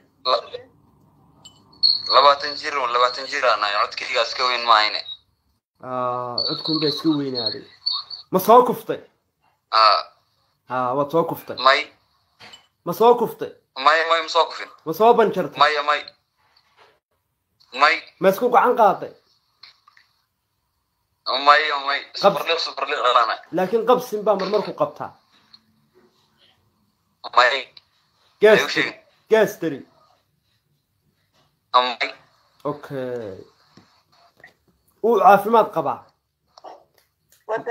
[SPEAKER 3] 20 جير و 20 جير أنا يعود كيغا اسكا وين مايني
[SPEAKER 2] عدكم بس كوين هذه ما صاكفتي وصاكفتي
[SPEAKER 3] ماي
[SPEAKER 2] ما صاكفتي
[SPEAKER 3] ماي مصاكفين
[SPEAKER 2] ما صابن شرط
[SPEAKER 3] ماي
[SPEAKER 2] مسكوك عن قاطع
[SPEAKER 3] ماي صبر لي غرانا
[SPEAKER 2] لكن قبل سنبا مرمركو قبتها
[SPEAKER 3] ماي
[SPEAKER 2] جاستري
[SPEAKER 3] ماي
[SPEAKER 2] اوكي وعافمات قبع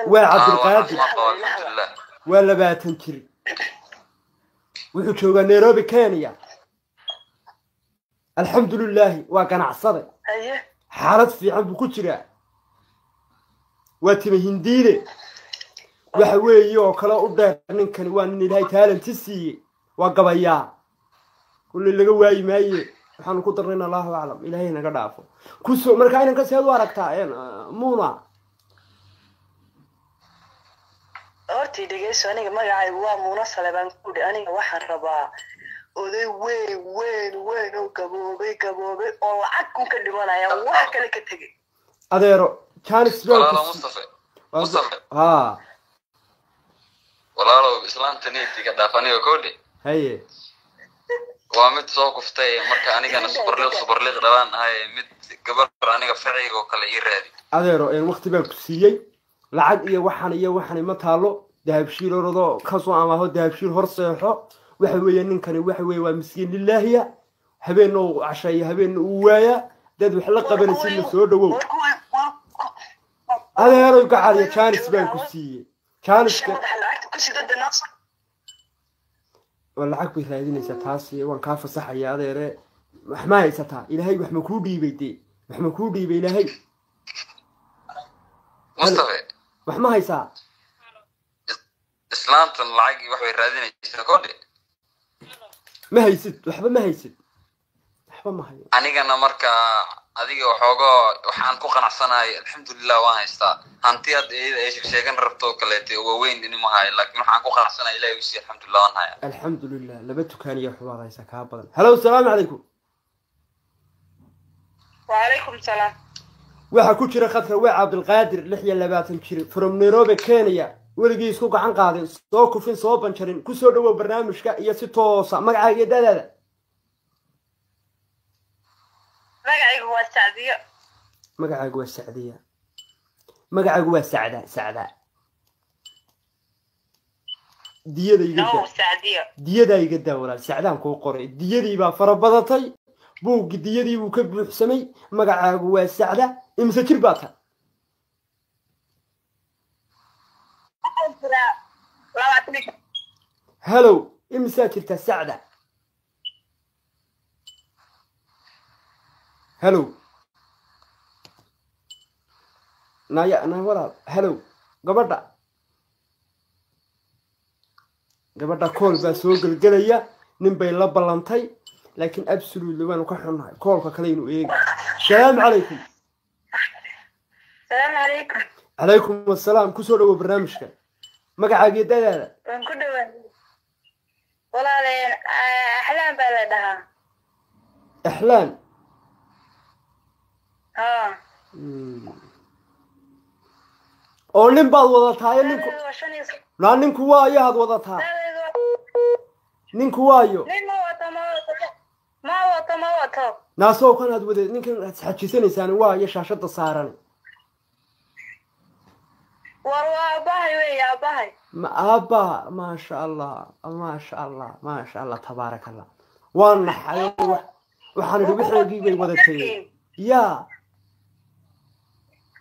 [SPEAKER 2] وعبد القادر ولا باتنكري وحو جوغا نيروبي كينيا الحمد لله وكان عصري حالت في عم بكجرا واتم هنديله waxa weeye oo kala u dheer ninkan waa nin ilaahay talent siiyay waa gabaya kulli laga waayay maaye waxaan ku darnaa Allahu a'lam ilaahay naga dhaafo ku soo markaa inaan ka seed u aragtaa muuna
[SPEAKER 8] hortii dhageyso aniga magacaygu waa muuna Salebaan ku dhig aniga waxaan rabaa oday weyn oo gaboobay oo lacag ku ka dhimanaya wax kale ka tagay
[SPEAKER 2] adeero Charles
[SPEAKER 3] Mustafa والله لو إسلام تنيتي كده فاني وكودي
[SPEAKER 2] هي
[SPEAKER 3] وامد سوق فتاي مركا أنا كان سوبر ليغ روان هاي مد قبر أنا كفعي وكلا يرادي
[SPEAKER 2] أديرو إن وقت بيك سيء لعد إيه وحنا ما تالو دهب شيل رضا كسو عماه دهب شيل هرسيحه وحوي نكني وحوي ومسكين لله يا هبينو عشاي هبينو ويا داد وحلقة بين سن سودو أديرو قاعد يا كانس بيك سيء كانس واللعك بيرادين ستاسي وان كافة صح يا ذي ما يستا إلهي وحمكودي بيدي وحمكودي بإلهي
[SPEAKER 3] مصطفى
[SPEAKER 2] وحما هيسا
[SPEAKER 3] إسلام تنلعق وحوي رادين يسكودي
[SPEAKER 2] ما هيسد وحبا ما هيسد وحبا ما هي
[SPEAKER 3] أنا مركا adiga waxoogo waxaan ku qanacsanahay alxamdulillah waan haystaa hantiyaad ay sheegan rabto kaleeto oo weyn in ma hayo laakiin waxaan ku qanacsanahay ilaahay u siiyay alxamdulillah waan hayaa
[SPEAKER 2] alxamdulillah laba tukaaniyo xubaad haysa ka badan hello assalaamu calaykum
[SPEAKER 5] wa alaykum salaam
[SPEAKER 2] waxa ku jira khadka waa Cabdulqaadir 26 jir from Nairobi Kenya weligiis isku gacan qaaday soo kufin soo banjarin ku soo dhawow barnaamijka iyo si toos ah magacaaga dadaada
[SPEAKER 5] magacaygu waa Sacdiyo
[SPEAKER 2] magacaagu waa Sacdiya magacaagu waa Sacda diyadayga walaal Sacdaan ku qoray diyadii baa farabadatay buug diyadii uu ka buuxsamay magacaagu waa Sacda imsa jir baata hello imsa jirta Sacda hello naya walaal hello gabadha kool baa soo galgalaya nin bay la balantay laakiin absolutely waan ka xunnahay koolka kale inuu eego salaam calaykum calaykum assalaam ku soo dhawow barnaamijka magacaaga dadaada
[SPEAKER 1] waan ku dhawaan walaaleen axlaan baa la dhahaa
[SPEAKER 2] axlaan oo nin baad wadataa ninku waa ayaad wadataa ninku waayo
[SPEAKER 1] ma wato
[SPEAKER 2] naasoo kan aad wada ninkan aad xajisanaysaan waa iyo shaashada saaran
[SPEAKER 1] war waa abahay weey abahay
[SPEAKER 2] ma aba ma sha Allah tabarakallah waan naxay waxaan wixii bay wadatay ya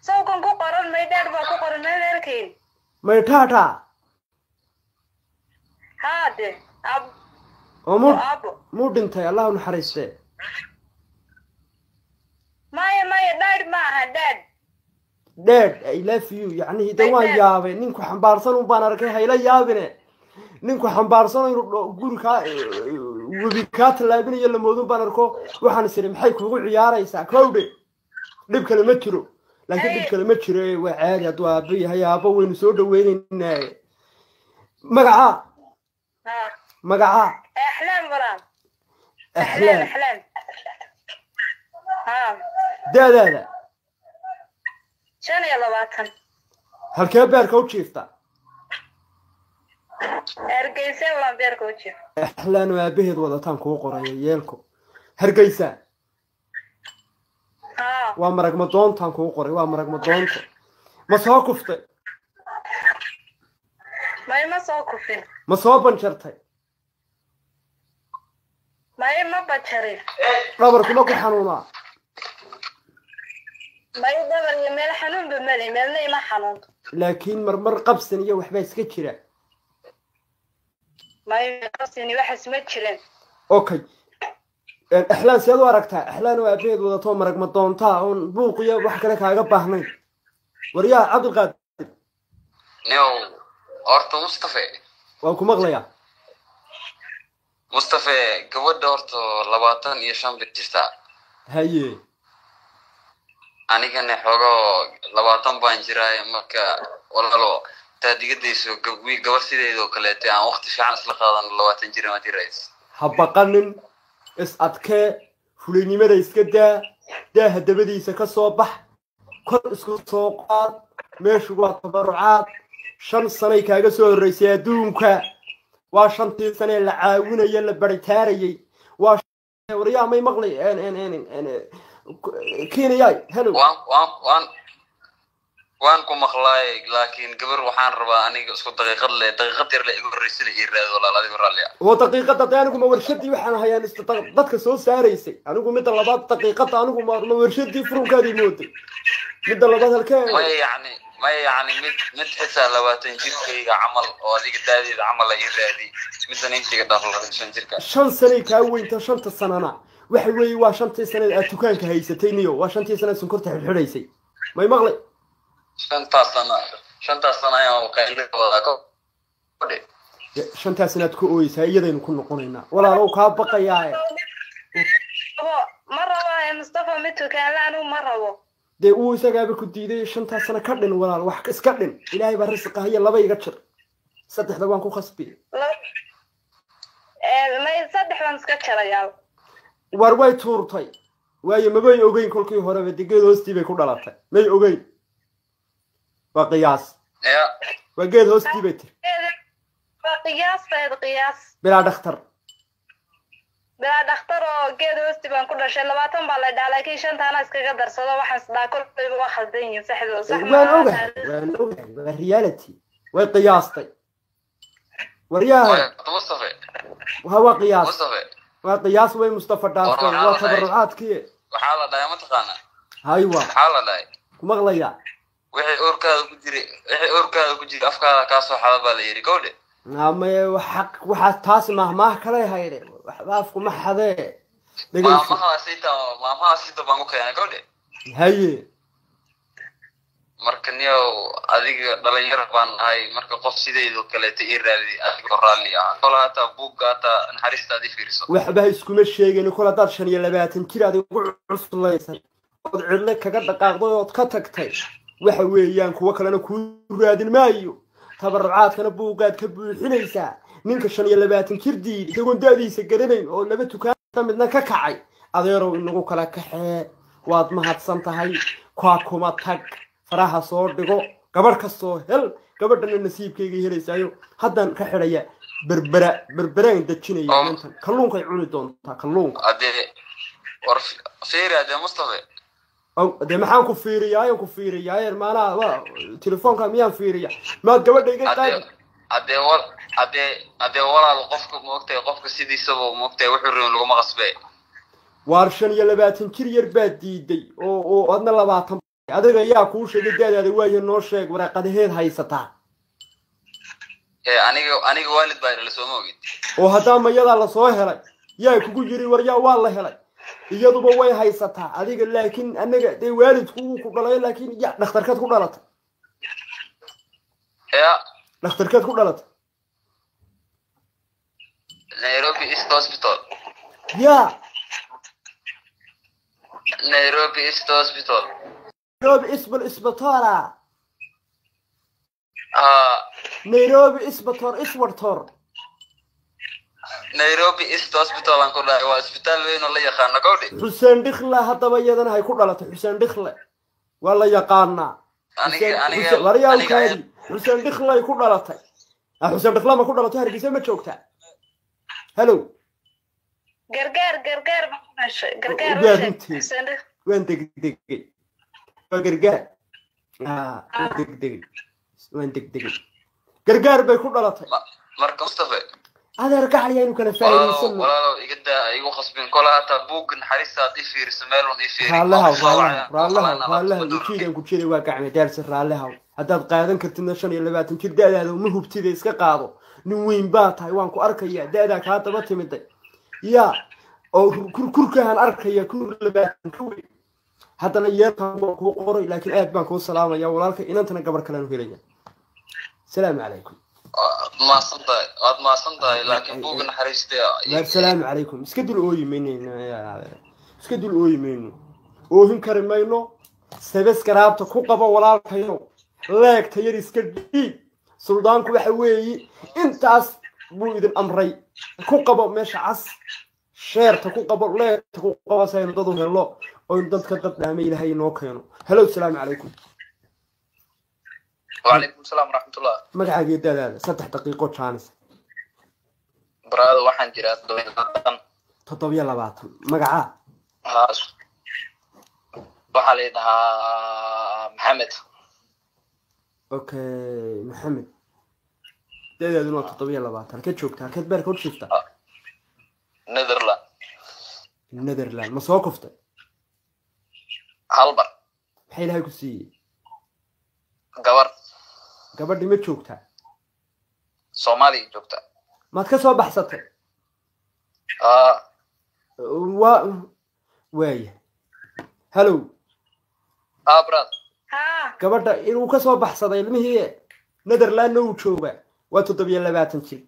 [SPEAKER 1] sawkan ku qoran meedheer baa ku qoran meerkeen
[SPEAKER 2] meetata
[SPEAKER 1] haade
[SPEAKER 2] mu dhintay Allah u naxariiste
[SPEAKER 1] maya dad ma aha
[SPEAKER 2] dad I love you yani hidawaan yaabay ninku xambaarsan u baan arkay hayla yaabine ninku xambaarsan inuu guri ka wabi ka talaabinayo la moodo baan arko waxaan isiri maxay kuugu ciyaaraysaa kowde dib kale ma jiro laakiin dib kale ma jiro waa caadi haduu aabbo yahay aabbo waynu soo dhaweynaynaa magaca
[SPEAKER 1] axlaan walaal
[SPEAKER 2] axlaan
[SPEAKER 1] ha
[SPEAKER 2] dadaada
[SPEAKER 1] 25
[SPEAKER 2] halkee beerka u jiifta
[SPEAKER 1] Hargeysa waan beerka u jiif
[SPEAKER 2] axlaan waa behed wadataan ku qoray yeelko Hargeysa waa marag ma doontaan ku qoray waa marag ma doonto ma soo kuftay
[SPEAKER 1] ma soo kufin
[SPEAKER 2] ma soo banjartay
[SPEAKER 1] ma banjarin
[SPEAKER 2] dhabarku ma ku xanuunaa
[SPEAKER 1] dabar iyo meel xanuun bamali meelna ima xanuunto
[SPEAKER 2] laakiin marmar qabsan iyo waxba iska jira
[SPEAKER 1] qabsan wax isma jirin
[SPEAKER 2] okay axlaan sidoo aragtaa axlaan waa beed wadato marag ma doontaa oo buuq iyo wax kale kaaga baahnayn wariyaa Cabdulqaadir
[SPEAKER 3] horta Mustafa
[SPEAKER 2] waan ku maqlayaa
[SPEAKER 3] Mustafa gabadha horta 25 bir jirta
[SPEAKER 2] haye
[SPEAKER 3] anigana xogo 20 baan jiray marka walaalo taadigadayso gabar sideedoo kale aan waqti fiican isla qaadan 20 jir ma direys
[SPEAKER 2] habaqanin is adkee fulinimada iska daa hadabadiisa ka soo bax kor isku soo qaad meeshu waa tabarucaad 5 sano kaaga soo horeysay adduunka waa 5 sano la caawinayo la baritaarayay waa wariyaa may maqlay keenayay hello
[SPEAKER 3] waan ku maqlay laakiin gabar waxaan rabaa aniga isku daqiiqad yar la igu horeysay iraado walaaladi raalliya
[SPEAKER 2] oo daqiiqada anigu ma warshadii waxaan hayaan dadka soo saareysay anigu mid labaad daqiiqada anigu ma warshadii furunkaadii mooday mid labaad halkee
[SPEAKER 3] ma yani ما يعني مد حتى لواتن جيركيga camal oo adiga daadida camal ay raadi midan intiga dhaqlada 5 jirka
[SPEAKER 2] 5 sano ka weynta 5 sanana waxa weey waa 5 sano aad dukaanka haysatay niyo waa 5 sano sonkorta xidhxidhaysay may maqlay
[SPEAKER 3] 5 sano ayaa ka ilaa ko
[SPEAKER 2] 5 sanaad ku ooyisay iyadaynu ku noqonaynaa walaalow ka baqayaa
[SPEAKER 1] maraba Mustafa mitukaan laanu marabo
[SPEAKER 2] de uu isagaaba ku diiday 5 sano ka dhin walaal wax iska dhin ilaahay baa risqa haya laba iga jir saddexda waan ku khasbiyay
[SPEAKER 1] ma saddexdan iska jarayaa
[SPEAKER 2] war way tuurtay waayo mabay ogeyn kolkii hore geed hoostii bay ku dhalatay may ogeyn waa qiyaas waa geed hoostii bay tir
[SPEAKER 1] qiyaas
[SPEAKER 2] bilaa dhakhtar
[SPEAKER 1] oo geed hoostii baan ku dhashay 20 baa la dhalay laakiin 5 taana iskaga darsado waxaan sidaa kolkayba wax khaldan yihiin saxdo sax
[SPEAKER 2] waan ogahay waa reality way qiyaastay waryaha
[SPEAKER 3] Mustafa
[SPEAKER 2] waa qiyaas waa qiyaas way Mustafa dhaafay waa tabarucaadkii
[SPEAKER 3] waxa la dhahay ma taqaana
[SPEAKER 2] haywa
[SPEAKER 3] waxa la dhahay
[SPEAKER 2] maqlaya
[SPEAKER 3] wixii orkaada ku jiri afkaada ka soo xada baa la yiri gowde
[SPEAKER 2] ama waxa taas mahmaah kale hayde waxba afku ma xadee
[SPEAKER 3] maamaha sita baan ku keenay gowde
[SPEAKER 2] haye
[SPEAKER 3] marka niyo adiga dhalinyaro baan ahay marka qof sideedo kale tii raadi adiga raali ah qolaata buugaata naxariistaadii fiirso
[SPEAKER 2] waxba iskuma sheegin kula dad 25 jir adiga ugu cuslaysan oo cidle kaga dhaqaaqday oo ka tagtay waxa weeyaan kuwa kalena ku raadin maayo tabarucaadkana buugaad ka buuxinaysa ninka 25 jir diid isagoo daadiisa garanayn oo laba tukaan midna ka kacay adeerow inagu kala kaxee waad mahadsan tahay kuma tag faraha soo dhigo gabar kasto hel gabadhan nasiibkayga helaysayo hadan ka xidhaya berberaan dajinaya inta kalluunka cuni doonta kalluunka
[SPEAKER 3] adee war fiirade Mustafa
[SPEAKER 2] أو ده ما حنكو فيريا ينكو فيريا المانا وا تليفون كان ميان فيريا ما قبل دقيقة
[SPEAKER 3] أدي ولا القفك موقتي قفك سيدي سبوا موقتي وحرين لو ما غصبه
[SPEAKER 2] وارشان يلباتن كرير بادي دي أو أدنى لباتن هذا يا كوش اللي ده هذا واجه نوشك ورقة هيد هاي ستا
[SPEAKER 3] أنا والد باير اللي سوى موجود
[SPEAKER 2] وهذا ما يلا صاهرة يا كوكو جري وريا والله هلا iyaduba way haysataa adiga laakiin anaga day waalidku ku dhalay laakiin ya dhakhtarkaad ku dhalatay dhakhtarkaad ku dhalatay
[SPEAKER 3] Nairobi East Hospital Nairobi East Hospital
[SPEAKER 2] Nairobi Isbitala Nairobi Iswartor
[SPEAKER 3] Nairobi East Hospital aan ku dhahay waa isbitaal weyn oo la yaqaan gowdhi
[SPEAKER 2] Xuseen Dhikhla hadaba iyadana hay ku dhalatay Xuseen Dhikhla waa la yaqaana aniga wariyaalkaadi Xuseen Dhikhla ay ku dhalatay Xuseen Dhikhla ma ku dhalatay Hargeysa ma joogta hello
[SPEAKER 1] gargaar ma ku dhashay gargaar
[SPEAKER 2] waan degdegay waa gargaar waan degdegay gargaar bay ku dhalatay
[SPEAKER 3] marka Mustafa
[SPEAKER 2] هذا رجع لي إنه كان فاهم يسمى.
[SPEAKER 3] ولا يقدر يوقف بين كل هذا بوق نحرسها ضيفير سمالون ضيفير.
[SPEAKER 2] رالها كتير واقع مدارس رالها هذا قاعدين كرتنا شن يلا بات كتير ده هذا ومهو بتدي إسكا قاضو نوين بات هاي كو أركيا ده كهذا بات مدة يا أو كل كهان أركيا كل بات كوي هذا نيار كان كو قري لكن أهد بانكو السلام يا ولالك إن أنت نقبر كلام فيليا. السلام عليكم.
[SPEAKER 3] ما صنطة لكن بوق نحرسته
[SPEAKER 2] السلام عليكم اسكدوا الأوي مني اسكدوا الأوي مني وهم كرمينو سبس كرابته كوقبة ولا كينو لاك تيري اسكدي سلطانكو بحوي انتاس بو إذن أمري كوقبة مش عص شير تكوقبة لاك تكوقبة سينضضو من الله ويندد كدد نعمي لهاي نوكينو هلو السلام عليكم
[SPEAKER 4] وعليكم السلام ورحمة الله.
[SPEAKER 2] مقعد يدال هذا 6 دقيقة شانس.
[SPEAKER 4] براد waxaan jiraa
[SPEAKER 2] 7 magaca
[SPEAKER 4] waxa la yiraahdaa Maxamed.
[SPEAKER 2] Okay Maxamed. Deedaaduna 7 ka joogtaa ka beer ka shifta. Netherland ma soo koftay.
[SPEAKER 4] Halbar.
[SPEAKER 2] Maxay lahay ku siiyay. gabadhi ma joogtaa
[SPEAKER 4] Soomaaliya joogta
[SPEAKER 2] maad ka soo baxsatay waaya hello
[SPEAKER 4] brad
[SPEAKER 2] gabadha inuu ka soo baxsaday ilmihii Netherland uu jooga waa 27 jir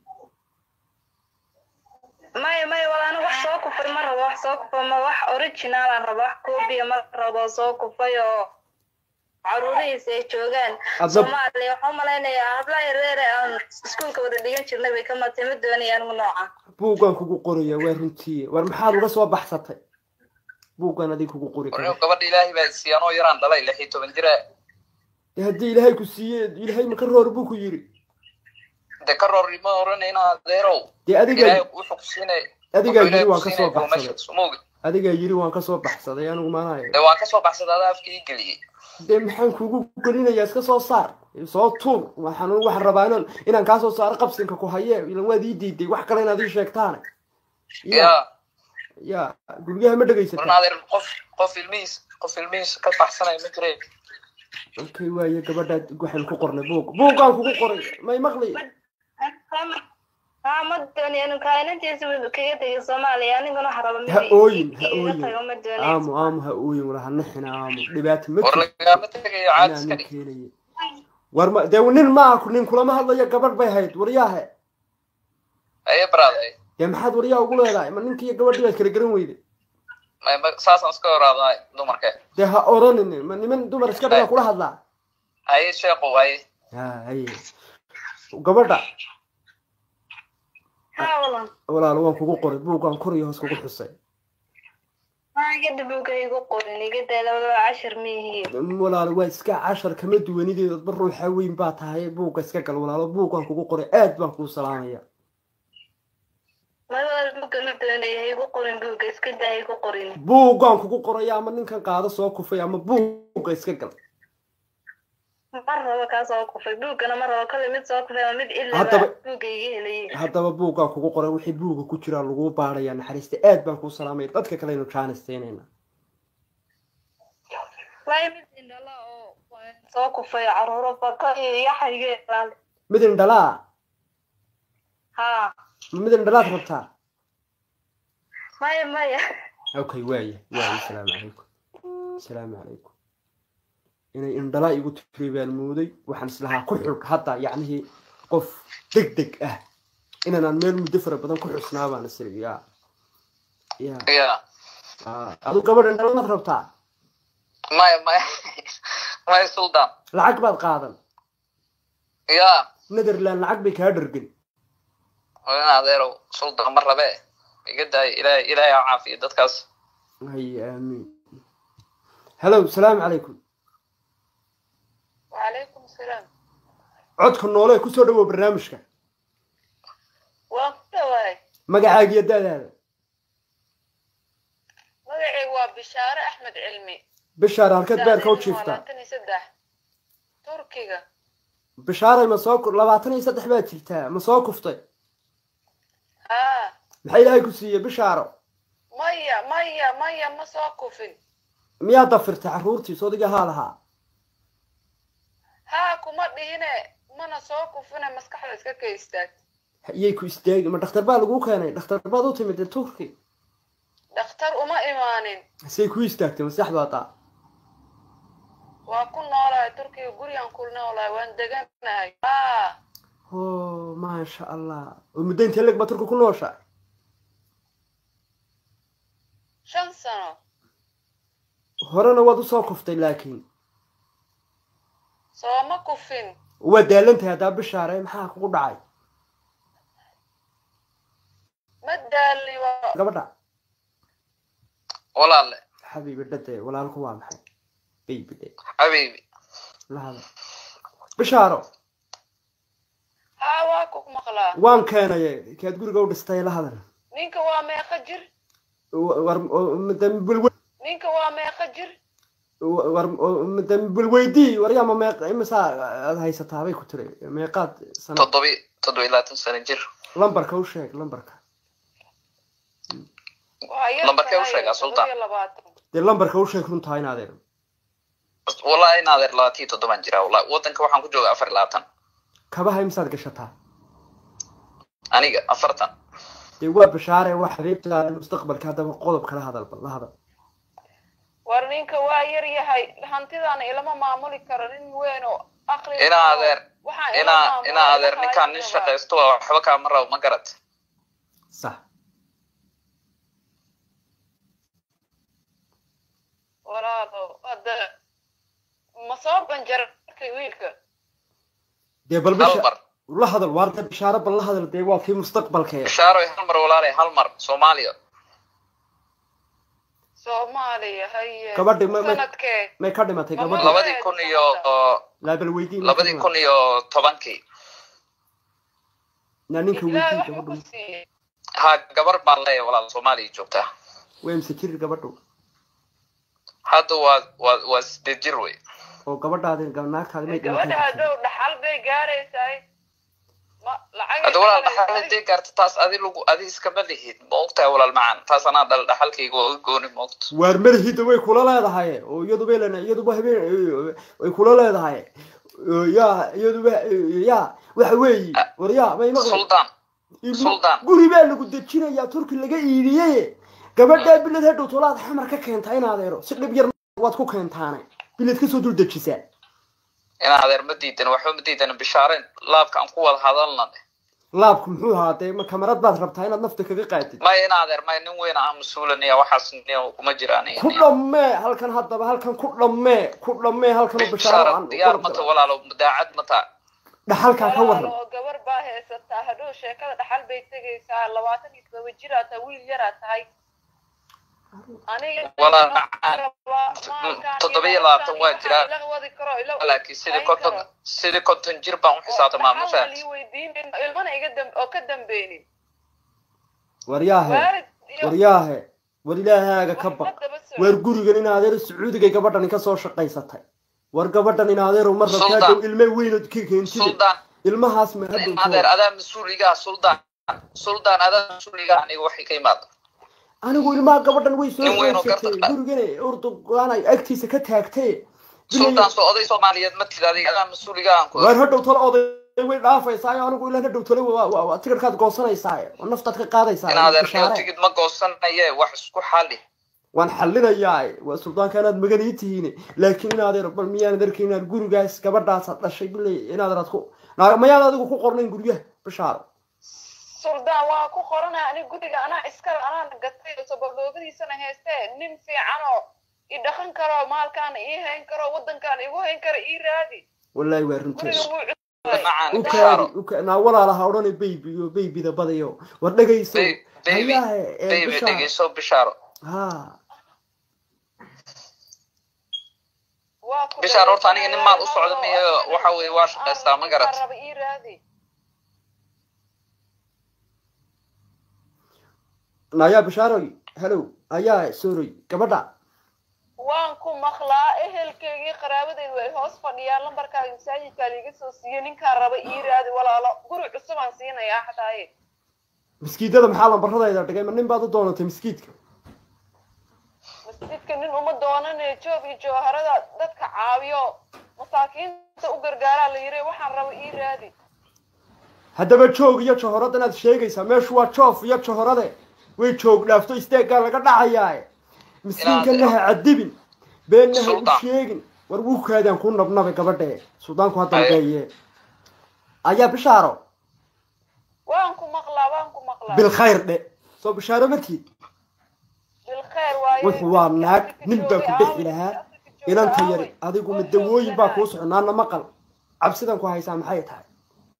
[SPEAKER 1] may walaana wax soo kufay mar rabo wax soo kufay ma wax original aan rabo wax copy mar rabo soo kufay oo caruurihiisa ay joogaan Soomaaliya waxaan maleynayaa habla yareere aan iskuulka wada dhigan jirnay bay ka matay doonayaan nooca
[SPEAKER 2] buugan kugu qoraya waa runtii war maxaad uga soo baxsatay buugan adii kugu qori
[SPEAKER 4] karo gabadha Ilaahay baa siyaano yaraan dhalay 16 jir
[SPEAKER 2] hadii Ilaahay ku siiyay Ilaahay ma ka roor buu ku yiri
[SPEAKER 4] كرر ما ورنينا ذيرو
[SPEAKER 2] adiga
[SPEAKER 4] wuxuu ku siinay
[SPEAKER 2] adiga yiri waan ka soo baxsaday adiga yiri waan ka soo baxsaday anigu maanahay
[SPEAKER 4] waan ka soo baxsaday afkii galiyay
[SPEAKER 2] maxaan kugu gelinayaa iska soo saar soo tuur waxaan rabaa inaan ka soo saaro qabsinka ku haye ilan waad ii diiday wax kale inaad ii sheegtaan ya guriga ma dhageysatay
[SPEAKER 4] naadir qof ilmiis ka baxsanay ma jiray
[SPEAKER 2] okay waaye gabadha waxaan ku qornay buugaan kugu qoray may maqli
[SPEAKER 1] ما دوني أنا كائنات يسوي كذا Soomaaliya aniguna haraba mid
[SPEAKER 2] هؤوين هؤوين ولا هنحنا دبات مت ورما داونين معك نين كل ما هذا يا قبر بيهيد ورياه
[SPEAKER 4] أي برادة
[SPEAKER 2] يا محد ورياه أقول لا ما نينك يا قبر دبات كده قرن ويد
[SPEAKER 4] ما ساسن سكور هذا دمر كه
[SPEAKER 2] ده هأورانني من دمر سكبر كل هذا
[SPEAKER 4] أي شيء قوي
[SPEAKER 2] أي وقبر ده والله لو كوكو قري بوقان كوري هوس كوكو حسين
[SPEAKER 1] ما قد بوقا يقو قرني قد لو 10 ميهي
[SPEAKER 2] والله لو اسكا 10 كما دوانيدي برو حاوين با تahay بوقا اسكا قال والله بوقان كوكو قري aad baan ku salaamaya
[SPEAKER 1] ما بوقا مدني يقو قرن بوقا اسكا دا يقو قرن
[SPEAKER 2] بوقان كوكو قري ama ninkan qaado soo kufay ama buuqa iska gal
[SPEAKER 1] مرة كاسو كفي بوقنا مرة كل مد سو كفي مد إلا بوقا يهلي
[SPEAKER 2] هذا بوقا كوكو قري wixii buuqa ku jira lagu baaraya naxariista aad baan ku salaamay dadka kale inuu jaanisteynayna
[SPEAKER 1] way mid indhala oo soo kufay caruuro faka iyo xaygeelan
[SPEAKER 2] mid indhala
[SPEAKER 1] ha
[SPEAKER 2] mid indhala rabtaa
[SPEAKER 1] maya
[SPEAKER 2] okay waaye السلام عليكم inay indhala igu tiribaan mooday waxaan islahaa ku xug hadda yacni qof degdeg ah inaan meel muddo fara badan ku xusnaa baan isriyaa adu gabadh indhala ma rabtaa
[SPEAKER 4] ما سلطان
[SPEAKER 2] lacag baad qaadan Netherland lacag bay ka dhargin
[SPEAKER 4] وانا ذيرو سلطان مرة بقى يقد إلهي عافية دتكاس
[SPEAKER 2] هي آمين هلا السلام عليكم
[SPEAKER 5] وعليكم السلام
[SPEAKER 2] عدك النولي كسر دوا برنامجك
[SPEAKER 5] واي
[SPEAKER 2] مقعاق يداد هذا
[SPEAKER 5] مقعي وبشارة أحمد علمي
[SPEAKER 2] بشارة هالكد بير كوت شيفتا
[SPEAKER 5] تركيا
[SPEAKER 2] بشارة مسوق لبعتني سدح بيت شيفتا مسوق فطي محي لهاي كسية بشارة
[SPEAKER 5] مية مسوق فين
[SPEAKER 2] ميا ضفرت عرورتي صدقة هالها
[SPEAKER 5] كما دينا mana soo kufina maskaxda iska ka istaag
[SPEAKER 2] yey ku istaag ma dhakhtar baa lagu keenay dhakhtar baad u timid Turki
[SPEAKER 5] dhakhtar uma imaanin
[SPEAKER 2] say ku istaagtay maskaxdaada
[SPEAKER 5] waa ku noolahay Turkiga gurigan ku noolahay waan deganahay
[SPEAKER 2] ma sha Allah muddo intee lag ba Turki ku nooshaa
[SPEAKER 5] 5 sano
[SPEAKER 2] horena waad u soo kuftay laakiin
[SPEAKER 5] soo ma kufin
[SPEAKER 2] ودالنت هذا بشارة محا كوكو دعاي
[SPEAKER 5] ما دالي
[SPEAKER 2] قبضا
[SPEAKER 4] ولا لا
[SPEAKER 2] حبيبي بدأت ولا الكوام محي بيبي
[SPEAKER 4] حبيبي
[SPEAKER 2] لا هذا بشارة
[SPEAKER 5] واكوك مقلا
[SPEAKER 2] وان كان يا كاد تقول قول استايل هذا
[SPEAKER 5] نينك وامي خجر نينك وامي خجر
[SPEAKER 2] بالويدي وريما ما مسا هاي ستابي كتري ميقات
[SPEAKER 4] سنه تضوي لا تنسى نجر
[SPEAKER 2] لمبركا وشيك لمبركا
[SPEAKER 4] وشيك يا سلطان
[SPEAKER 2] دي لمبركا وشيك runta inaadeen
[SPEAKER 4] والله إن هذا اللاتي تضمن جرا والله وطن كواحد كجوا أفر لاتن
[SPEAKER 2] كبها يمساد قشتها
[SPEAKER 4] أنا أفرتن
[SPEAKER 2] يقول بشارة وحبيبت المستقبل كهذا قلب كلا هذا هذا
[SPEAKER 5] warninka waa yar yahay hantidan ilama maamuli karo nin weyn oo aqri
[SPEAKER 4] ina adeer ninkaan nin shaqaysto waxba ka maraw ma garat
[SPEAKER 2] صح
[SPEAKER 5] walaalo hada ma soo banjarkay wiilka
[SPEAKER 2] dee bal bishar la hadal waarta bishaaro bal la hadal dee waa fi mustaqbalkeeda
[SPEAKER 4] bishaaro hal mar walaalay hal mar Soomaaliya
[SPEAKER 5] Soomaaliya hay
[SPEAKER 2] gabadhi ma ka dhimatay gabadhi
[SPEAKER 4] 2000 iyo
[SPEAKER 2] la bal weydiin
[SPEAKER 4] 2010
[SPEAKER 2] ninka weydiin gabadhi
[SPEAKER 4] ha gabar baan leeyahay walaal Soomaaliya joogta
[SPEAKER 2] way imsikir gabadhu
[SPEAKER 4] hadda waa sidjir way
[SPEAKER 2] oo gabadhaadin gabnaagtaada may
[SPEAKER 5] gabadha hadhow dhaxal bay gaaraysaa ma lacag
[SPEAKER 4] hadda walaal dhaxal gaarta taas adi iskama lihid ma ogtahay walaal macaan taas anaa dhaxalkayga oo gooni ma ogto
[SPEAKER 2] waar marhida way kula leedahay oo iyadu beelana iyadu habeen way kula leedahay iyadu waxa weeyi warya may maqan sultan guri baa lagu dejinayaa turki laga iibiyay gabadha bilad hadhow tolaad xamar ka keentay in adeero si dhib yar waad ku keentaanay bilad ka soo dul dejisaa
[SPEAKER 4] in adeer ma diidan waxa ma diidan bishaareen laabka aan ku wada hadalna
[SPEAKER 2] laabku muxuu ahaatay ma kamarad baad rabtaa inaad nafta kaga qaatid
[SPEAKER 4] ma in adeer ma nin weyn ah masuulaniya waxaas kuma jiraan
[SPEAKER 2] ku dhammee halkan haddaba halkan ku dhammee halkan bishaaro aan
[SPEAKER 4] diyaar ma ta walaalo daacad ma ta
[SPEAKER 2] dhaxalka ka waran
[SPEAKER 5] gabar baa heesata hadhow sheekada dhaxal bay tagaysaa 27 jir aad wiil yar aad tahay aniga
[SPEAKER 4] wala 7 waa jira laakiin sidii konton jir baan u xisaabtamaa ma fahanti
[SPEAKER 5] ilmana iga oo ka dambeeyay
[SPEAKER 2] waryaahe warilaahaga ka baq war gurigan in adeer Sacuudiga gabadhan ka soo shaqaysatay war gabadhan in adeer mar rabtaa ilmo weyn oo ka keentay ilmahaas ma hadda
[SPEAKER 4] adeer adaa mas'uuliga sultan adaa mas'uuliga aniga waxay ka imaado
[SPEAKER 2] anigu ilmaha gabadhan way soo gurigane Erdogan ay agtiisa ka taagtay
[SPEAKER 4] sultan soo oday Soomaaliyeed ma tidaadi adaa mas'uuliga aan ku
[SPEAKER 2] war hadhow tolo oday way dhaafaysaa anigu ilaa hadhow tolo waa tigirkaad goosanaysaa oo naftaad ka qaadaysaa
[SPEAKER 4] in adeer tigid ma goosanaya wax isku xali
[SPEAKER 2] waan xallinayaa waa sultaankaanaad maganiitihiin laakiin in adeer bal miyaan darkii inaad gurigaas gabadhaas dhashay bilay in adeer aad ku mayaan adigu ku qornayn guriga bishaaro
[SPEAKER 5] sultan waa ku qoranaa ani guriga anaa iska anaa gatay sababloogadiisana heestee nin fiican oo i dhaqan karo maalkaan ii hayn karo wadankaan igu hayn karo ii raadi
[SPEAKER 2] wallahi waa runtii na walaalaha odhanay babyda badayo war dhagayso
[SPEAKER 4] dhagayso bishaaro bishaaro horta aniga nin maal u socda miyo waxa weeye waa shaqaystaa ma garat
[SPEAKER 2] naya bishaaro hello ayaa sorry gabadha
[SPEAKER 5] waan ku maqlaa ehelkeygii qaraabadaydu way hoos fadhiyaan lambarkaaga masaajidka liiga soo siiyay ninkaa raba ii raadi walaalo guri cusub aan siinayaa xataaye
[SPEAKER 2] miskiidada maxaa lambaradayda dhigay ma nin baad u doonatay miskiidka
[SPEAKER 5] masjidka nin uma doonanayo joob iyo jawharada dadka caawiyo masaakiinta u gargaaraa la yiri waxaan raba ii raadi
[SPEAKER 2] haddaba joog iyo jawharada inaad sheegaysaa meeshu waa joof iyo jawharade way joog dhaafto isteegaa laga dhacayaa miskiinka laha cadibin beenaha u sheegin war wuu kaadaan ku nabnabay gabadhe suudaanku hadda geeyay ayaa bishaaro
[SPEAKER 5] waan ku maqlaa
[SPEAKER 2] bil khayr dhe soo bishaaro markii
[SPEAKER 5] bil khayr waayo
[SPEAKER 2] wuxuu waa naag nin baa ku bixi lahaa inanta yar adigu madawooyin baa kuu soconaana maqal cabsidan ku haysaa maxay tahay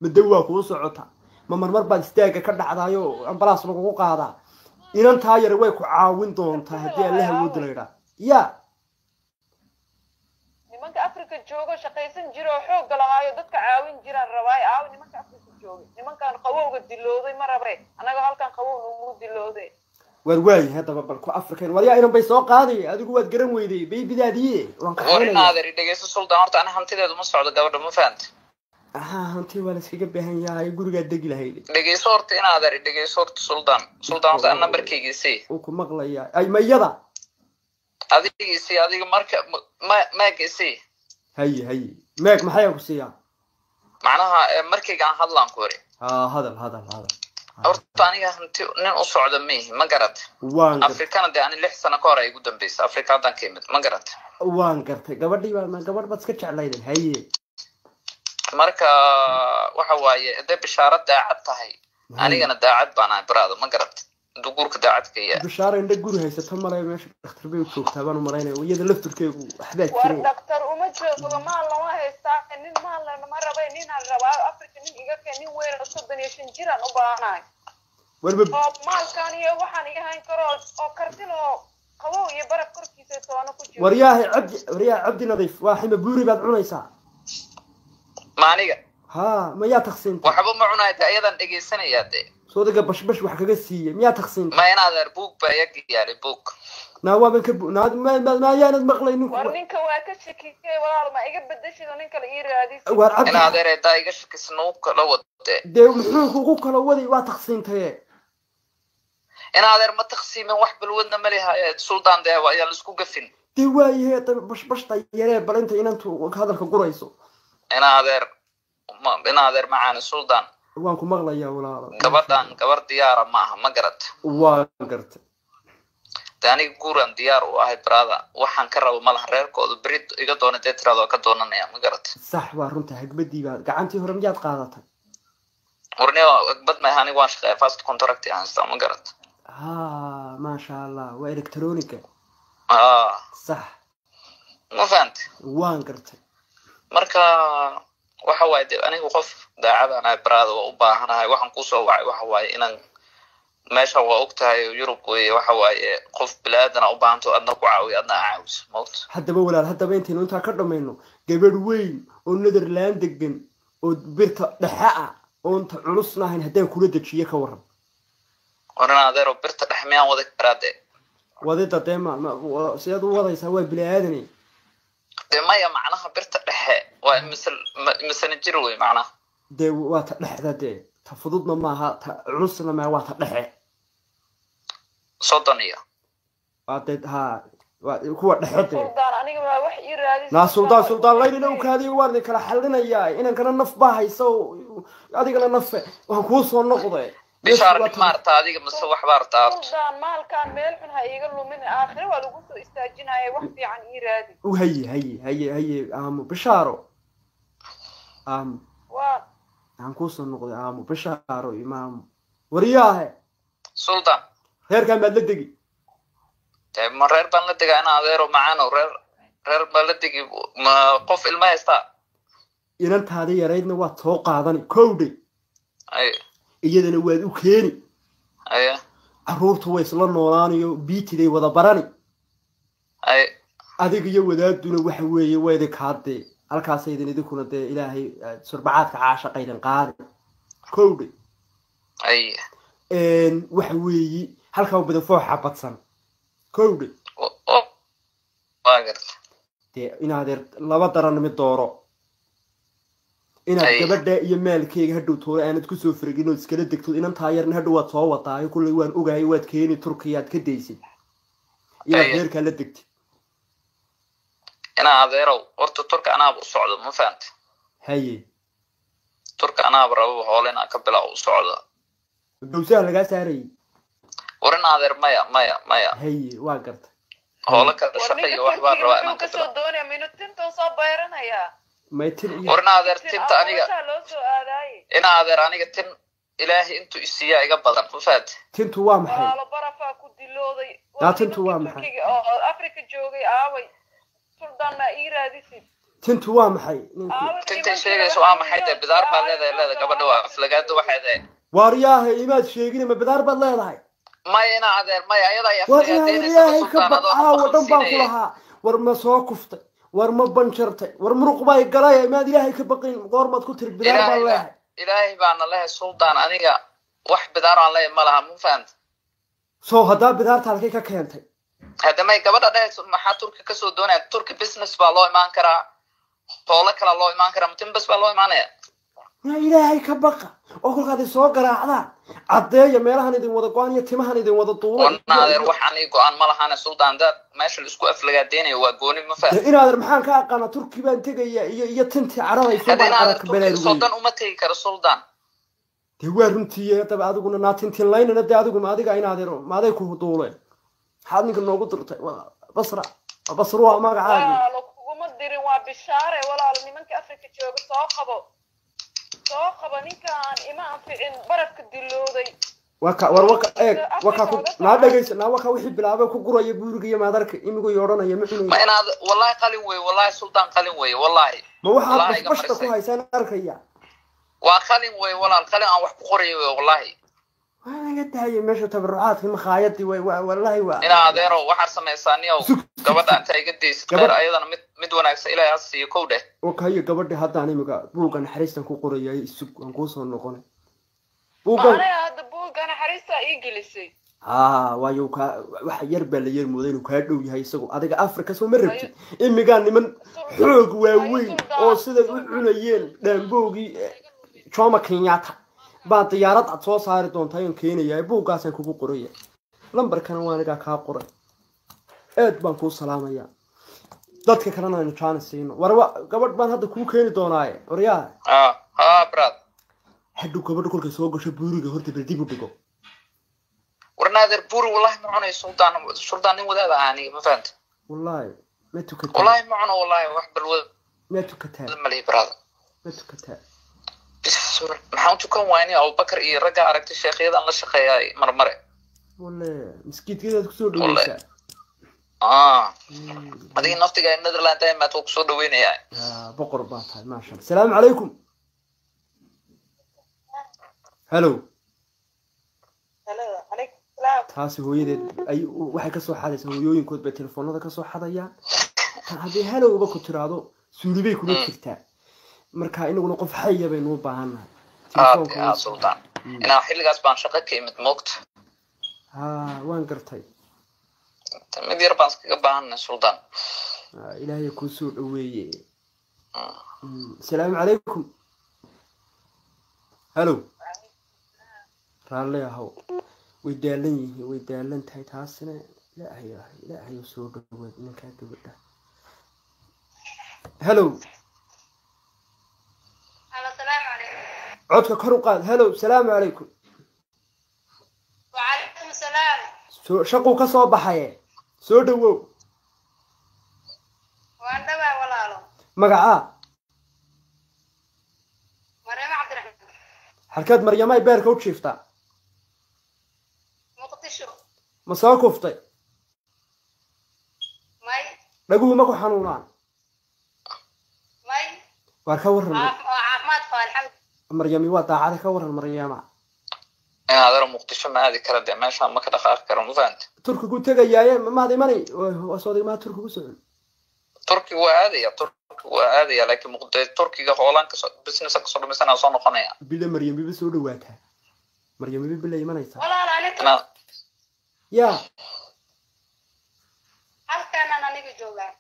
[SPEAKER 2] madawaa kuu socota ma marmar baad istaaga ka dhacdaayo ambalaas lagu qaadaa inantaa yar way ku caawin doontaa haddii allaha wuu dilayraa ya
[SPEAKER 5] nimanka Afrika joogo shaqaysan jiro xoog lahaayo dadka caawin jiraan rabaay nimanka Afrika joogo nimankan qawowga dilooday ma rabe anaga halkan qawow ugu dilooday
[SPEAKER 2] war waay hadaba bal ku Afrikaan war yaa inan bay soo qaaday adigu waad garan weyday baybidaadii waan ka
[SPEAKER 4] xaynaa naadir dhageyso sultan horta ana hantideedu ma socdo gabadha ma fahanti
[SPEAKER 2] hanti wala iskaga baahan yahay guriga degi lahayd
[SPEAKER 4] dhageyso horta in aad dhageyso horta sultan horta numberkayga si
[SPEAKER 2] oo ku maqlaya ay mayada
[SPEAKER 4] adiga marka maagisi
[SPEAKER 2] haye maag maxay ku siiyaa
[SPEAKER 4] macnaha markaygaan hadlaan ku hore
[SPEAKER 2] hadal
[SPEAKER 4] horta aniga hanti nin u socda mihi ma garat afrikana de ani 6 sano ka hor ay ugu dambeysay afrikadan ka yimid ma garat
[SPEAKER 2] waan gartay gabadhii baa gabadh baad iska jeclayday haye
[SPEAKER 4] marka waxa waaye de bishaarad daacad tahay anigana daacad baan ahay brado ma garat duguurka daacadka iyo
[SPEAKER 2] bishaar inda guri haysato malay meesha dhakhtar bay joogtaa baan u maleynay iyada laftirkeegu waxba
[SPEAKER 5] jiray war dhakhtar uma joogo maal lama haystaa nin maal lama rabay nin aan rabaa afrika nin iga keen nin weyn oo 35 jir aan u baahanahay warba maalkan iyo waxaan iga hayn karo oo kartilo qabow iyo baraf korkiisa toona ku jiro waryaha cabdi nadiif waa xima buuri baad cunaysaa
[SPEAKER 4] maaniga
[SPEAKER 2] ma yaa taqsiinta
[SPEAKER 4] waxba ma cunayta ayadan dhageysanaya de
[SPEAKER 2] soodaga bash wax kaga siiyay miyaa taqsiinta
[SPEAKER 4] ma inaad book baa yaali book
[SPEAKER 2] waa ban ka ma yaanad maqlaynin
[SPEAKER 5] war ninka waa ka shakiyay walaal ma iga bedeshido ninka la ii raadis
[SPEAKER 2] war cabdi
[SPEAKER 4] inaad ereeda iga shakisno kala wade
[SPEAKER 2] de muxuu kugu kala waday waa taqsiintay
[SPEAKER 4] inaad ma taqsiimin wax balwadna ma leeyahay sultaan de waa la isku gafin
[SPEAKER 2] de waayahay bash tayare balinta inantu hadalka gurayso
[SPEAKER 4] inaad macaan sultaan
[SPEAKER 2] waan ku maqlayaa walaal
[SPEAKER 4] gabar diyaar ma aha ma garat
[SPEAKER 2] waan gartay
[SPEAKER 4] tani guuran diyaar u ahay brada waxaan ka rabo malaha reerkooda brid iga doonay tirado ka doonanaya ma garat
[SPEAKER 2] sax waa runta hagmadii baa gacantii hore miyaad qaadatay
[SPEAKER 4] warniyo bad ma hani waan shaqay fast contract aan istaa ma garat
[SPEAKER 2] ما شاء الله وإلكترونيكا صح
[SPEAKER 4] ما فهمت
[SPEAKER 2] وان قرتي
[SPEAKER 4] marka waxa waay anigu qof daacad aan brado u baahanahay waxaan ku soo wacay waxa waay inaan meesha waa ogtahay Yurub way waxa waay qof bilaadana u baahanto adna ku caawiyo adna caawis moot
[SPEAKER 2] hadaba walaal hadaba intii inta ka dhameeyno gabadh weyn oo Netherland degan oo birta dhaxa oo inta culusnahayn haday kula dajiye ka waran
[SPEAKER 4] warna adeero birta dhaxmiyaan wada karaade
[SPEAKER 2] wadada deema sidoo wadaysa waa bilaadani
[SPEAKER 4] maya macnaha birta dhexe waa misal jir way macnaha
[SPEAKER 2] de waa ta dhexda de ta fududna maaha ta culusna ma waa ta dhexe
[SPEAKER 4] sodoniya
[SPEAKER 2] aad ha kuwa dhexe
[SPEAKER 5] sultaan aniga waa wax ii raadis
[SPEAKER 2] sultaan laydina u kaadiyo waan kala xalinayaa inaan kana naf baa hayso adigana naf waxaan ku soo noqday
[SPEAKER 4] bishaar maarta adiga ma wax baartaa
[SPEAKER 5] sultaan maalkan meel xun ha iga lumin aakhir waa lagu soo istaajinaya wax fiican ii raadi
[SPEAKER 2] haye bishaaro
[SPEAKER 5] waa
[SPEAKER 2] aan ku soo noqday bishaaro imaam wariyaahe
[SPEAKER 4] sultaan
[SPEAKER 2] reerkan baad la degi
[SPEAKER 4] ma reer baan la degaa inaan adeero macaan reer baan la degi ma qof ilma haysta
[SPEAKER 2] inantaada yaraydna waa soo qaadani kowdhay iyadana waad u keeni caruurtu way isla noolaanayo biitiday wada barani adiga iyo wadaaduna waxa weeye wayda kaadee halkaas aydan idinkuna dee ilaahay surbacaadka caashaqaydan qaadi kowdhay waxa weeye halkaa badan fooxa badsan kowdhay dee inaad laba daran mid dooro inaad gabadha iyo maalkeyga hadhow toona aanad ku soo firgin oo iskala degto inantaa yarna hadhow waad soo wadaayo kulley waan ogahay waad keeni turkiyaad ka daysid inaad reerkaa la degtid
[SPEAKER 4] inaa adeerow horta turka anaaba u socdo ma fahanta
[SPEAKER 2] haye
[SPEAKER 4] turka anaaba rabo hoole inaa ka bilaa u socdo
[SPEAKER 2] gawsaha lagaa saarayay
[SPEAKER 4] warin adeer maya
[SPEAKER 2] haye waa gartay
[SPEAKER 4] hoole ka shaqeeyo waxbaan rabaa inaan
[SPEAKER 5] kasoo doonaya minuutinta soo beeranayaa
[SPEAKER 4] warna adeer tinta aniga ina adeer aniga tin ilaahi intu isiya iga badan ma faad
[SPEAKER 2] tintu waa maxay
[SPEAKER 5] wala barafa ku dilooday
[SPEAKER 2] tintu waa maxay
[SPEAKER 5] afrika joogay aaway sultaan ma iraadisid
[SPEAKER 2] tintu waa maxay
[SPEAKER 4] tinta sheegayso waa maxay de bidaar baa leedahay gabadha waa aflagaado waxay tahay
[SPEAKER 2] waariyaaha imaad sheegin ma bidaar baad leedahay
[SPEAKER 4] ma ina adeer ma ayada ay
[SPEAKER 2] aflagaadeenaysa sultaan wadan baan ku lahaa war ma soo kuftay war ma banjartay war muruq bay galay maad ilaahay ka baqin qoormad ku tir bidaar baa leeyahay
[SPEAKER 4] ilaahay baana leeyahay sultaan aniga wax bidaar aan leeyahay malaha ma fahant
[SPEAKER 2] soo hadaa bidaarta halkay ka keentay
[SPEAKER 4] hada may gabadha dhayso maxaa turka ka soo doonay turka business baa loo imaan karaa toole kala loo imaan karaa mutin bas baa loo imaanaya
[SPEAKER 2] ma ilaahay ka baqa oo kolkaad soo garaacdaan caddeeya meelahan idin wada go'an iyo timahan idin wada duulay
[SPEAKER 4] naadeer waxaan ii go'an ma lahaana suldaan dad meesha isku aflagaadeynaya waa gooni ma fahad
[SPEAKER 2] inaadeer maxaan ka aqaana turki baan tegaya iyo tintii caradayso baan arag beleer
[SPEAKER 4] sodan uma tegi karo suldaan
[SPEAKER 2] dee waa runtii daba adiguna naatintiin laynana dee adigu ma adiga inaadeer ma aday ku duuleen maxaad ninka noogu dirtay basra waa magacaagi
[SPEAKER 5] walaalo kuguma dirin waa bishaare walaalo nimanka afrika jooga soo qabo ninkaan ima anficin barafka dilooday
[SPEAKER 2] waka naa dhegaysa naa waka wixii bilaabay ku guraya buuriga iyo maadarka imigu yoodhanaya ma cunay
[SPEAKER 4] ma inaad wallahi qalin wey wallahi suldaan qalin wey wallahi
[SPEAKER 2] ma waxaad bashta ku haysaan arkaya
[SPEAKER 4] waa qalin wey walaal qalin aan wax ku qorayo wey wallahi
[SPEAKER 2] وانا قد هاي مشى تبرعات في مخايتي والله
[SPEAKER 4] انا اديرو waxaan sameysaniyo gabadha inta ay gadeys qeer ayadana mid wanaagsan ilaahay asiyo kowde
[SPEAKER 2] okay gabadha hadda aniga buugan xariistan ku qorayay isug aan ku soo noqonay buugan
[SPEAKER 5] hada buugan xariista ii gelisay
[SPEAKER 2] waayo ka wax yar baa la yar mooday inuu ka dhow yahay isagu adiga Afrika soo marabti imiga niman xoog waaweyn oo sida u cunayeen dhaamboogi Jomo Kenyatta baa diyaarad aad soo saari doontaa in Kenya buugaas aan kugu qoraya lambarkana waan iga ka qoray aad baan ku salaamaya dadka kalena aan chance siino warwa gabadh baan hadda ku keeni doonaaye waryaa
[SPEAKER 4] brad
[SPEAKER 2] haddu gabadh kulka soo gasho buuriga horta dib u dhigo
[SPEAKER 4] warnaadir buuri wallahi ma cunay sultaan nin wadaada aaniga ma fahanti
[SPEAKER 2] wallahi ma tukata
[SPEAKER 4] wallahi ma cuno wallahi wax balwad
[SPEAKER 2] ma tukata
[SPEAKER 4] mali brad
[SPEAKER 2] ma tukata
[SPEAKER 4] maxaan tukan waayay Abu Bakar iyo raga aragtay sheekhadan la shaqeeyay marmare
[SPEAKER 2] wallahi miskiidkeeda ku soo dhaweysa
[SPEAKER 4] adiga naftiga Netherlands ay maad ku soo dhaweynaya
[SPEAKER 2] boqor baa tahay ma sha Allah salaam alaykum hello taasi hooyadeed ay waxay ka soo xadaysaa hooyooyinkood bay telefoonada ka soo xadayaan hadii hello uba ku tiraado suulibay kuma jirtaa marka inaguna qof xayya baynu u baahanahay
[SPEAKER 4] sultaan ina xilligaas baan shaqo ka imid moogta
[SPEAKER 2] waan gartay
[SPEAKER 4] mid yar baan iskaga baahanay sultaan
[SPEAKER 2] ilaahay ku soo dhaweeyay salaamu calaykum hello raalli ahow way daalan tahay taasina ilaahay soo dhaweey ninka gabadha hello عودك كروقات هلو السلام عليكم
[SPEAKER 7] وعليكم السلام
[SPEAKER 2] شقو كسو بحايه سو دو
[SPEAKER 7] وان دبا ولاالو
[SPEAKER 2] مغعا
[SPEAKER 7] مريم عبد الرحمن
[SPEAKER 2] حركات مريم اي بيرك وشيفتا
[SPEAKER 7] مقدشو
[SPEAKER 2] مساكوفتي
[SPEAKER 7] ماي
[SPEAKER 2] لغو ماكو حنونان
[SPEAKER 7] ماي
[SPEAKER 2] واركا ورن
[SPEAKER 7] عافماد فالحمد
[SPEAKER 2] مريم وطاعه كورن مريم
[SPEAKER 4] انا هذا مقدشو ما هذه كرده ماشي ما كدخاق كرم فهمت
[SPEAKER 2] تركي قلت تغيايه ما هذه ماني وسودي ما تركي وسعود
[SPEAKER 4] تركي وعادي لكن مقدس تركي هولان بزنس كسر مثلا soo noqonaya
[SPEAKER 2] bila مريم بي soo dhawaata مريم بي bila imanaysa
[SPEAKER 7] walaal aniga
[SPEAKER 2] ya
[SPEAKER 7] halkan aan aniga joogaa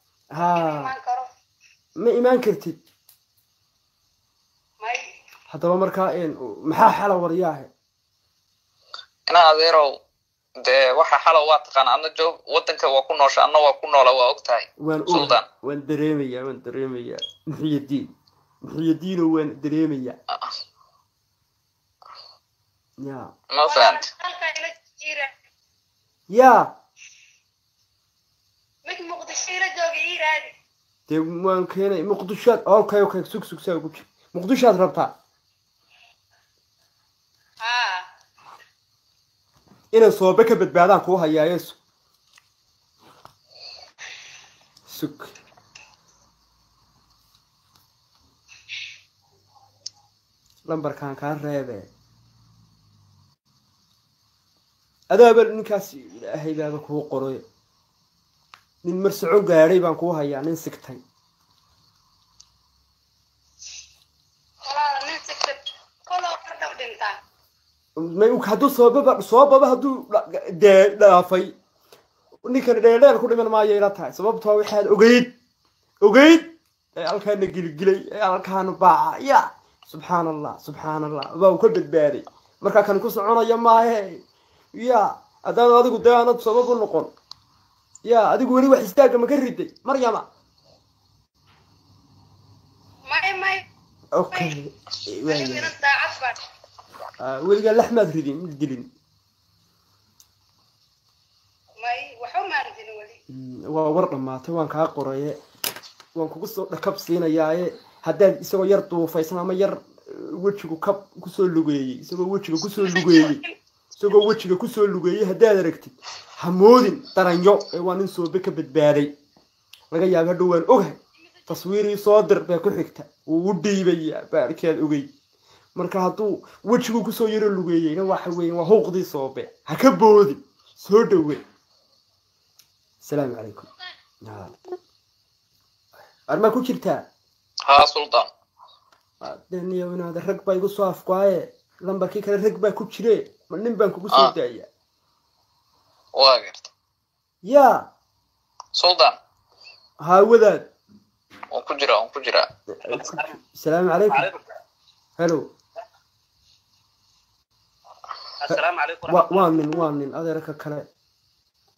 [SPEAKER 2] ma iman kartid
[SPEAKER 7] may
[SPEAKER 2] hadaba marka maxaa xal wariyaahay
[SPEAKER 4] ina adeerow de waxa xalo waa taqaan ana joog wadanka waa ku noosha ana waa ku noola waa ogtahay sultan
[SPEAKER 2] waan dareemaya muxiyadiin waan dareemaya ya
[SPEAKER 4] ma fahant
[SPEAKER 2] ya
[SPEAKER 7] mid muqdisho la jooga iiraadi
[SPEAKER 2] de waan keenay muqdisho okay sug saa ugu jir muqdisho aad rabtaa inaan soobe ka badbaadaan ku hayaayeeso sug lambarkan kaa reebe adaaba ninkaas ilaahay baaba kuu qoray nin mar socon gaadhay baan kuu hayaa nin sigtay hadduu sababa hadduu dhaafay ninkan dheerdheer ku dhiman maayo ila tahay sababtoo waxaad ogeyd ee halkaana gilgilay ee halkaana baaca ya subxaan allah baa uu ka badbaaday markaa kan ku soconaya maahe ya haddaan adigu dee aanad sabab u noqon ya adigu weli wax istaagga ma ka riday maryama okay weligaa laxmaad ridin dilin waa war dhammaatay waan kaa qoraye waan kugu soo dhakab siinayaaye haddaad isagoo yar duufaysan ama yar wejigu kab kusoo lugeeyey isagoo wejiga kusoo lugeeyey haddaad aragtid hamoodin daranyo ee waa nin soobe ka badbaaday laga yaaba hadhow waan ogahay taswiirii soo dir baa ku xigta wuu u dhiibayaa baarkeed ogey marka hadduu wejigu kusoo yaro lugeeyeyna waxa weeye waa huuqdii soobe ha ka boodin soo dhowey السلام عليكم أرما كوشرتا
[SPEAKER 4] ها سلطان
[SPEAKER 2] دنيا وين هذا الرقبة يقصوا أفقاية لما كي كان الرقبة كوشري من نبان كوشري دايا
[SPEAKER 4] واقرت
[SPEAKER 2] يا
[SPEAKER 4] سلطان
[SPEAKER 2] ها ولد
[SPEAKER 4] وكجرا
[SPEAKER 2] السلام عليكم هلو
[SPEAKER 6] السلام عليكم
[SPEAKER 2] وامن هذا ركا كلا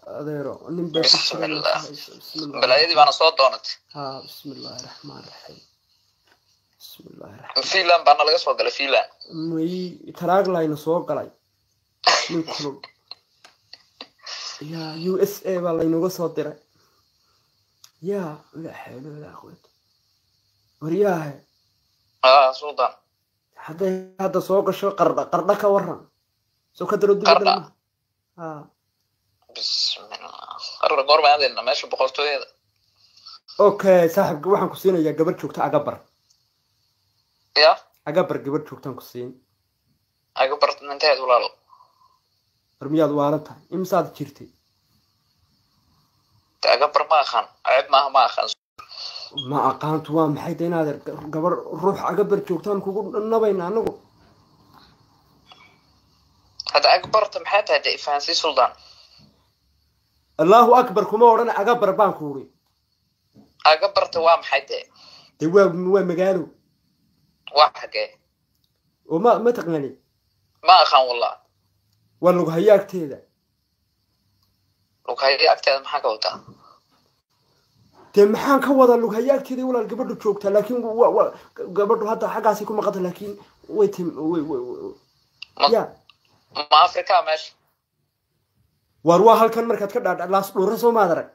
[SPEAKER 2] أديرو
[SPEAKER 4] بسم الله بلايدي بانا صوت دونت
[SPEAKER 2] بسم الله الرحمن الرحيم
[SPEAKER 4] فيلان بانا laga soo galay fiilan
[SPEAKER 2] may taraag layna soo galay min kulul ya USA baa laynaga soo diray ya la xeelo la aqoon wariyaha
[SPEAKER 4] sultan
[SPEAKER 2] hadda soo gasho qardha ka waran soo ka daro dibadda
[SPEAKER 4] بسم الله قرر قرب هذا ماشي بقولته
[SPEAKER 2] اوكي صاحب waxaan ku siinayaa gabar joogta agabar
[SPEAKER 4] ya
[SPEAKER 2] agabar gabar joogtaan ku siin
[SPEAKER 4] agabar intaad walaalo
[SPEAKER 2] armiyaad waaranta imsaad jirtay
[SPEAKER 4] agabar ma aqaan cid ma aqaan
[SPEAKER 2] ma aqaantu waa maxay deenaad gabar ruux agabar joogtaan kugu nabayna anagu
[SPEAKER 4] hada agabar maxay tahay fahansi sultan
[SPEAKER 2] الله أكبر كما ورنا أكبر بانكوري
[SPEAKER 4] أكبر توام حيته
[SPEAKER 2] توام مقالو
[SPEAKER 4] واحد
[SPEAKER 2] وما تقنعني
[SPEAKER 4] ما أخان والله
[SPEAKER 2] والله هياك تيدا
[SPEAKER 4] لو هياك تيدا ما حكوتا
[SPEAKER 2] تمحان كوضا لو هياك تيدا ولا القبر تشوكتا لكن قبر هذا حاجة سيكون مقطع لكن ويتم
[SPEAKER 4] يا ما أفريقيا ماشي
[SPEAKER 2] وروح هالكن مركز كذا لاس دورة سو ما درك